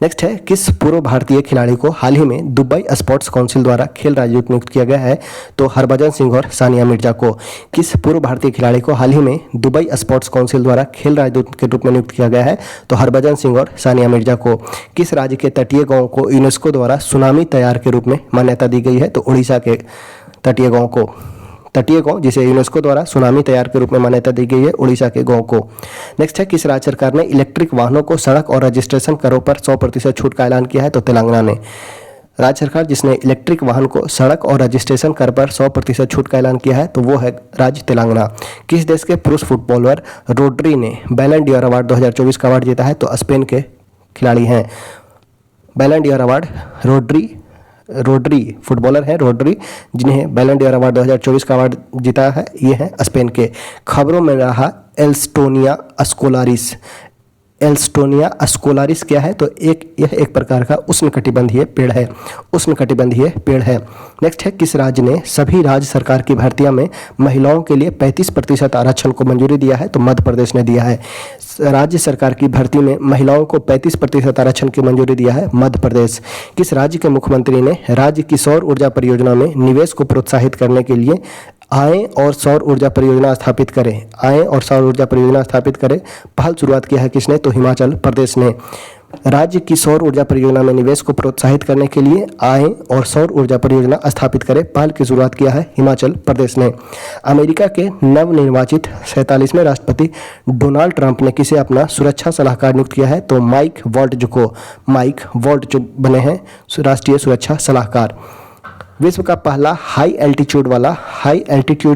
नेक्स्ट है किस पूर्व भारतीय खिलाड़ी को हाल ही में दुबई स्पोर्ट्स काउंसिल द्वारा खेल राजदूत नियुक्त किया गया है, तो हरभजन सिंह और सानिया मिर्जा को। किस पूर्व भारतीय खिलाड़ी को हाल ही में दुबई स्पोर्ट्स काउंसिल द्वारा खेल राजदूत के रूप में नियुक्त किया गया है, तो हरभजन सिंह और सानिया मिर्जा को। किस राज्य के तटीय गांव को यूनेस्को द्वारा सुनामी तैयार के रूप में मान्यता दी गई है, तो उड़ीसा के तटीय गांव जिसे यूनेस्को द्वारा सुनामी तैयार के रूप में मान्यता दी गई है, उड़ीसा के गांव को। नेक्स्ट है किस राज्य सरकार ने इलेक्ट्रिक वाहनों को सड़क और रजिस्ट्रेशन करों पर 100% छूट का ऐलान किया है, तो तेलंगाना ने। राज्य सरकार जिसने इलेक्ट्रिक वाहन को सड़क और रजिस्ट्रेशन कर पर 100% छूट का ऐलान किया है, तो वो है राज्य तेलंगाना। किस देश के पुरुष फुटबॉलर रोड्री ने बैलन डी अवार्ड 2024 का अवार्ड जीता है, तो स्पेन के खिलाड़ी हैं। बैलन डी अवार्ड रोड्री फुटबॉलर है रोड्री, जिन्हें बैलन डी अवार्ड 2024 का अवार्ड जीता है, ये है स्पेन के। खबरों में रहा एल्स्टोनिया एल्स्टोनिया अस्कोलारिस क्या है? तो यह एक प्रकार का उष्णकटिबंधीय पेड़ है, उष्णकटिबंधीय पेड़ है। नेक्स्ट है, किस राज्य ने सभी राज्य सरकार की भर्तियों में महिलाओं के लिए 35% आरक्षण को मंजूरी दिया है? तो मध्य प्रदेश ने दिया है। राज्य सरकार की भर्ती में महिलाओं को 35% आरक्षण की मंजूरी दिया है मध्य प्रदेश। किस राज्य के मुख्यमंत्री ने राज्य की सौर ऊर्जा परियोजना में निवेश को प्रोत्साहित करने के लिए आए और सौर ऊर्जा परियोजना स्थापित करें, आए और सौर ऊर्जा परियोजना स्थापित करें, पहल शुरुआत किया है किसने? तो हिमाचल प्रदेश ने। राज्य की सौर ऊर्जा परियोजना में निवेश को प्रोत्साहित करने के लिए आए और सौर ऊर्जा परियोजना स्थापित करें, पहल की शुरुआत किया है हिमाचल प्रदेश ने। अमेरिका के नवनिर्वाचित 47वें राष्ट्रपति डोनाल्ड ट्रंप ने किसे अपना सुरक्षा सलाहकार नियुक्त किया है? तो माइक वॉल्ट्ज को, माइक वॉल्ट्ज बने हैं राष्ट्रीय सुरक्षा सलाहकार। विश्व का पहला हाई एल्टीट्यूड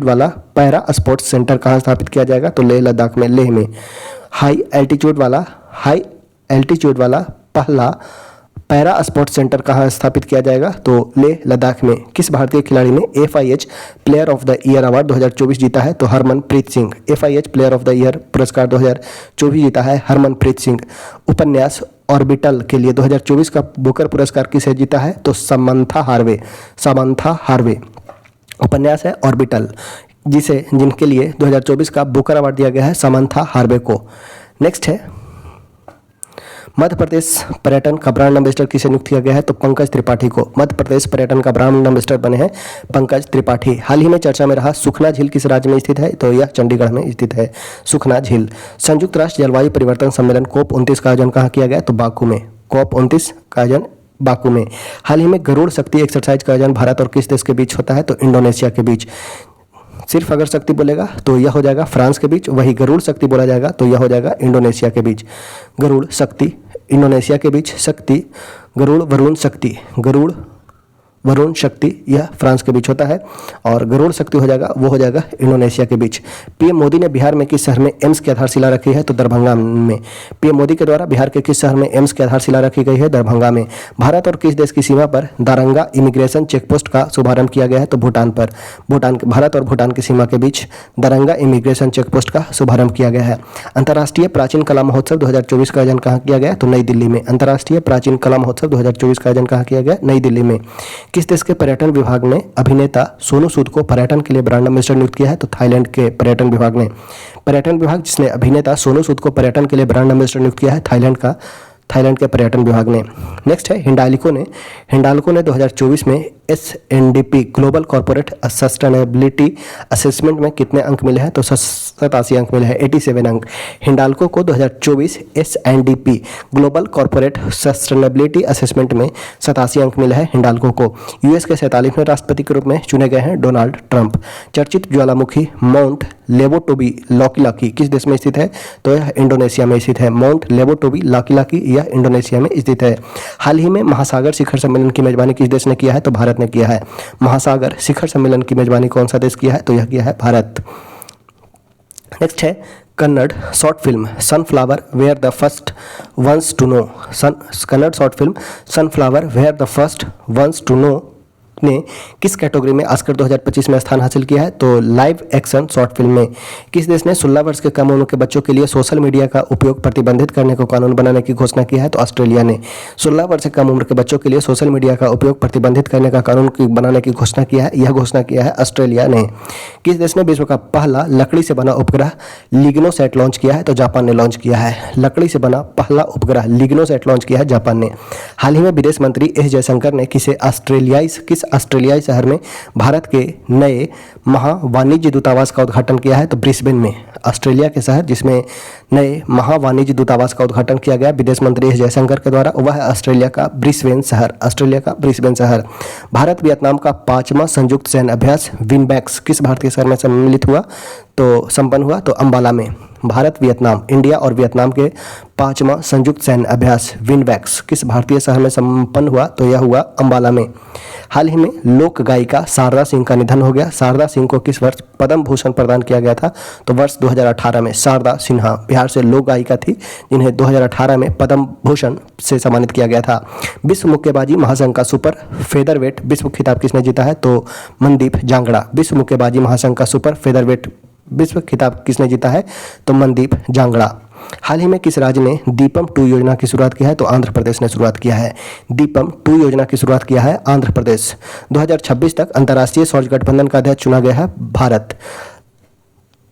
वाला पैरा स्पोर्ट्स सेंटर कहाँ स्थापित किया जाएगा? तो लेह लद्दाख में, लेह में। हाई एल्टीट्यूड वाला पहला पैरा स्पोर्ट्स सेंटर कहाँ स्थापित किया जाएगा? तो लेह लद्दाख में। किस भारतीय खिलाड़ी ने FIH player of the year award 2024 जीता है? तो Harmanpreet Singh. FIH player of the year पुरस्कार 2024 जीता है हरमनप्रीत सिंह। उपन्यास ऑर्बिटल के लिए 2024 का बुकर पुरस्कार किसे जीता है? तो समंथा हार्वे। उपन्यास है ऑर्बिटल, जिनके लिए 2024 का बुकर अवार्ड दिया गया है समंथा हार्वे को। नेक्स्ट है, मध्य प्रदेश पर्यटन का ब्रांड एम्बेसडर किसे नियुक्त किया गया है? तो पंकज त्रिपाठी को। मध्य प्रदेश पर्यटन का ब्रांड एम्बेसडर बने हैं पंकज त्रिपाठी। हाल ही में चर्चा में रहा सुखना झील किस राज्य में स्थित है? तो यह चंडीगढ़ में स्थित है सुखना झील। संयुक्त राष्ट्र जलवायु परिवर्तन सम्मेलन COP29 का आयोजन कहाँ किया गया? तो बाकू में। COP29 का आयोजन बाकू में। हाल ही में गरुड़ शक्ति एक्सरसाइज का आयोजन भारत और किस देश के बीच होता है? तो इंडोनेशिया के बीच। सिर्फ अगर शक्ति बोलेगा तो यह हो जाएगा फ्रांस के बीच, वही गरुड़ शक्ति बोला जाएगा तो यह हो जाएगा इंडोनेशिया के बीच। गरुड़ शक्ति इंडोनेशिया के बीच, शक्ति गरुड़ वरुण शक्ति यह फ्रांस के बीच होता है, और गरुड़ शक्ति हो जाएगा वो हो जाएगा इंडोनेशिया के बीच। पीएम मोदी ने बिहार में किस शहर में एम्स की आधारशिला रखी है? तो दरभंगा में। पीएम मोदी के द्वारा बिहार के किस शहर में एम्स की आधारशिला रखी गई है? दरभंगा में। भारत और किस देश की सीमा पर दारंगा इमिग्रेशन चेकपोस्ट का शुभारंभ किया गया है? तो भूटान पर। भारत और भूटान की सीमा के बीच दारंगा इमिग्रेशन चेकपोस्ट का शुभारंभ किया गया है। अंतर्राष्ट्रीय प्राचीन कला महोत्सव 2024 का आयोजन कहाँ किया गया? तो नई दिल्ली में। अंतर्राष्ट्रीय प्राचीन कला महोत्सव 2024 का आयोजन कहाँ किया गया? नई दिल्ली में। किस देश के पर्यटन विभाग ने अभिनेता सोनू सूद को पर्यटन के लिए ब्रांड एम्बेसडर नियुक्त किया है? तो थाईलैंड के पर्यटन विभाग ने। पर्यटन विभाग जिसने अभिनेता सोनू सूद को पर्यटन के लिए ब्रांड एम्बेसडर नियुक्त किया है थाईलैंड के पर्यटन विभाग ने। नेक्स्ट है, हिंडाल्को ने 2024 में SNDP global corporate sustainability assessment में कितने अंक मिले हैं? तो 87 अंक मिले हैं, 87 अंक। हिंडाल्को को 2024 SNDP global corporate sustainability assessment में 87 अंक मिले हैं हिंडाल्को को। US के 47वें राष्ट्रपति के रूप में चुने गए हैं डोनाल्ड ट्रंप। चर्चित ज्वालामुखी माउंट लेबोटोबी लाकी किस देश में स्थित है? तो यह इंडोनेशिया में स्थित है। माउंट लेबोटोबी लाकी यह इंडोनेशिया में स्थित है। हाल ही में महासागर शिखर सम्मेलन की मेजबानी किस देश ने किया है? तो भारत ने किया है। महासागर शिखर सम्मेलन की मेजबानी कौन सा देश किया है? तो यह किया है भारत। नेक्स्ट है, Kannada short film sunflower were the first ones to know. Kannada short film sunflower were the first ones to know ने किस कैटेगरी में ऑस्कर 2025 में स्थान हासिल किया है? तो लाइव एक्शन शॉर्ट फिल्म में। किस देश ने 16 वर्ष के कम उम्र के बच्चों के लिए सोशल मीडिया का उपयोग प्रतिबंधित करने को कानून बनाने की घोषणा की है? तो ऑस्ट्रेलिया ने। 16 वर्ष से कम उम्र के बच्चों के लिए सोशल मीडिया का उपयोग प्रतिबंधित करने का कानून बनाने की घोषणा किया है? यह घोषणा किया है ऑस्ट्रेलिया ने। किस देश ने विश्व का पहला लकड़ी से बना उपग्रह लिग्नोसैट लॉन्च किया है? तो जापान ने लॉन्च किया है। लकड़ी से बना पहला उपग्रह लिग्नोसैट लॉन्च किया है जापान ने। हाल ही में विदेश मंत्री एस जयशंकर ने किस ऑस्ट्रेलियाई शहर में भारत के नए महावाणिज्य दूतावास का उद्घाटन किया है? तो ब्रिस्बेन में। ऑस्ट्रेलिया के शहर जिसमें नए महावाणिज्य दूतावास का उद्घाटन किया गया विदेश मंत्री एस जयशंकर के द्वारा, वह है ऑस्ट्रेलिया का ब्रिस्बेन शहर। भारत वियतनाम का 5वां संयुक्त सैन्य अभ्यास विनबैक्स किस भारतीय शहर में संपन्न हुआ? तो अंबाला में। भारत वियतनाम, इंडिया और वियतनाम के 5वां संयुक्त सैन्य अभ्यास विनबैक्स किस भारतीय शहर में संपन्न हुआ? तो यह हुआ अंबाला में। हाल ही में लोक गायिका शारदा सिंह का निधन हो गया। शारदा सिंह को किस वर्ष पद्म भूषण प्रदान किया गया था? तो वर्ष 2018 में। शारदा सिन्हा बिहार से लोक गायिका थी जिन्हें 2018 में पद्म भूषण से सम्मानित किया गया था। विश्व मुक्केबाजी महासंघ का सुपर फेदरवेट विश्व खिताब किसने जीता है? तो मनदीप जांगड़ा। विश्व मुक्केबाजी महासंघ का सुपर फेदरवेट विश्व खिताब किसने जीता है? तो मनदीप जांगड़ा। हाल ही में किस राज्य ने दीपम 2 योजना की शुरुआत की है? तो आंध्र प्रदेश ने शुरुआत किया है। दीपम 2 योजना की शुरुआत किया है आंध्र प्रदेश। 2026 तक अंतर्राष्ट्रीय सौर गठबंधन का अध्यक्ष चुना गया है भारत।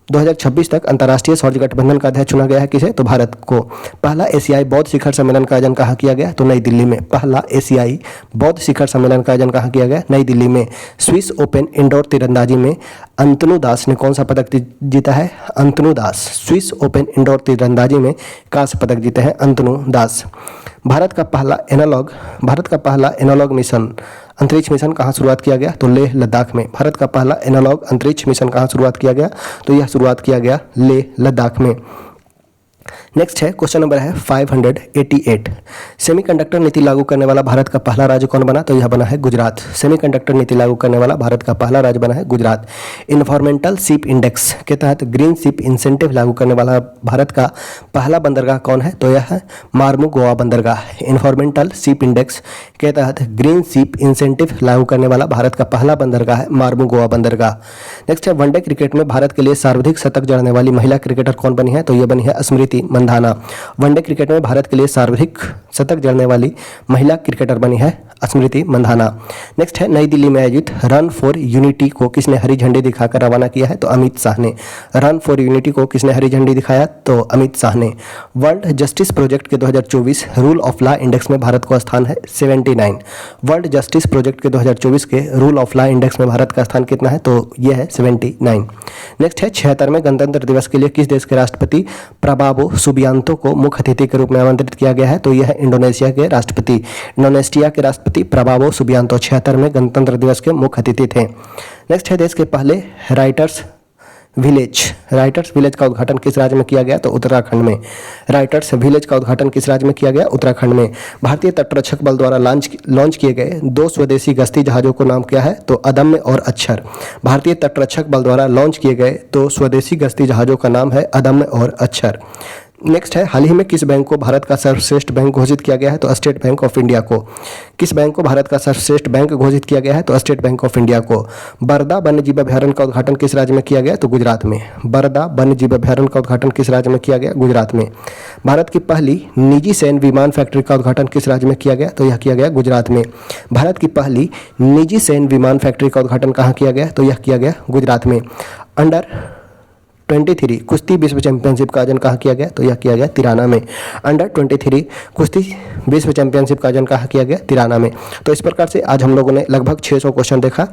2026 तक अंतर्राष्ट्रीय सौर गठबंधन का अध्यक्ष चुना गया है किसे? तो भारत को। पहला एशियाई बौद्ध शिखर सम्मेलन का आयोजन कहाँ किया गया? तो नई दिल्ली में। पहला एशियाई बौद्ध शिखर सम्मेलन का आयोजन कहाँ किया गया? नई दिल्ली में। स्विस ओपन इंडोर तीरंदाजी में अंतनु दास ने कौन सा पदक जीता है? अंतनु दास। स्विस ओपन इंडोर तीरंदाजी में कांस्य पदक जीते हैं अंतनु दास। भारत का पहला एनालॉग मिशन अंतरिक्ष मिशन कहाँ शुरुआत किया गया? तो लेह लद्दाख में। भारत का पहला एनालॉग अंतरिक्ष मिशन कहाँ शुरुआत किया गया? तो यह शुरुआत किया गया लेह लद्दाख में। नेक्स्ट है क्वेश्चन नंबर है 588। सेमीकंडक्टर नीति लागू करने वाला भारत का पहला राज्य कौन बना? तो यह बना है गुजरात। सेमीकंडक्टर नीति लागू करने वाला भारत का पहला राज्य बना है गुजरात। इन्वायरमेंटल शिप इंडेक्स के तहत ग्रीन शिप इंसेंटिव लागू करने वाला भारत का पहला बंदरगाह कौन है? तो यह है मार्मू गोवा बंदरगाह। इन्वायरमेंटल शिप इंडेक्स के तहत ग्रीन शिप इंसेंटिव लागू करने वाला भारत का पहला बंदरगाह है मार्मू गोवा बंदरगाह। नेक्स्ट है वनडे क्रिकेट में भारत के लिए सर्वाधिक शतक जड़ने वाली महिला क्रिकेटर कौन बनी है? तो यह बनी है स्मृति मंधाना। वनडे क्रिकेट में भारत के लिए सर्वाधिक शतक जड़ने वाली महिला क्रिकेटर बनी है स्मृति मंधाना। नेक्स्ट है नई दिल्ली में आयोजित रन फॉर यूनिटी को किसने हरी झंडी दिखाकर रवाना किया है? तो अमित शाह ने। रन फॉर यूनिटी को किसने हरी झंडी दिखाया? तो अमित शाह ने। वर्ल्ड जस्टिस प्रोजेक्ट के 2024 रूल ऑफ लॉ इंडेक्स में भारत का स्थान है 79। वर्ल्ड जस्टिस प्रोजेक्ट के 2024 के रूल ऑफ लॉ इंडेक्स में भारत का स्थान कितना है? तो यह है 79। नेक्स्ट है 76वें गणतंत्र दिवस के लिए किस देश के राष्ट्रपति प्रबावो सुबियांतो को मुख्य अतिथि के रूप में आमंत्रित किया गया है? तो यह है इंडोनेशिया के राष्ट्रपति। इंडोनेशिया के राष्ट्रपति प्रबावो सुबियांतो 76वें गणतंत्र दिवस के मुख्य अतिथि थे। नेक्स्ट है देश के पहले राइटर्स विलेज का उद्घाटन किस राज्य में किया गया? तो उत्तराखंड में। राइटर्स विलेज का उद्घाटन किस राज्य में किया गया? उत्तराखंड में। भारतीय तटरक्षक बल द्वारा लॉन्च किए गए 2 स्वदेशी गश्ती जहाजों को नाम क्या है? तो अदम्य और अक्षर। भारतीय तटरक्षक बल द्वारा लॉन्च किए गए 2 स्वदेशी गश्ती जहाजों का नाम है अदम्य और अक्षर। नेक्स्ट है हाल ही में किस बैंक को भारत का सर्वश्रेष्ठ बैंक घोषित किया गया है? तो स्टेट बैंक ऑफ इंडिया को। किस बैंक को भारत का सर्वश्रेष्ठ बैंक घोषित किया गया है? तो स्टेट बैंक ऑफ इंडिया को। बरदा वन्यजीव अभयारण्य का उद्घाटन किस राज्य में किया गया? तो गुजरात में। बरदा वन्यजीव अभयारण्य का उद्घाटन किस राज्य में किया गया? गुजरात में। भारत की पहली निजी सैन्य विमान फैक्ट्री का उद्घाटन किस राज्य में किया गया? तो यह किया गया गुजरात में। भारत की पहली निजी सैन्य विमान फैक्ट्री का उद्घाटन कहाँ किया गया? तो यह किया गया गुजरात में। अंडर 23 कुश्ती विश्व चैंपियनशिप का आयोजन कहाँ किया गया? तो यह किया गया तिराना में। अंडर 23 कुश्ती विश्व चैंपियनशिप का आयोजन कहाँ किया गया? तिराना में। तो इस प्रकार से आज हम लोगों ने लगभग 600 क्वेश्चन देखा।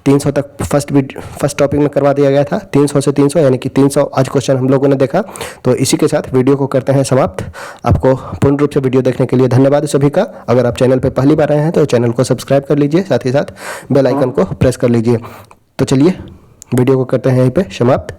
300 तक फर्स्ट टॉपिक में करवा दिया गया था। 300 से 300 यानी कि 300 आज क्वेश्चन हम लोगों ने देखा। तो इसी के साथ वीडियो को करते हैं समाप्त। आपको पूर्ण रूप से वीडियो देखने के लिए धन्यवाद सभी का। अगर आप चैनल पर पहली बार आए हैं तो चैनल को सब्सक्राइब कर लीजिए, साथ ही साथ बेल आइकन को प्रेस कर लीजिए। तो चलिए वीडियो को करते हैं यहीं पे समाप्त।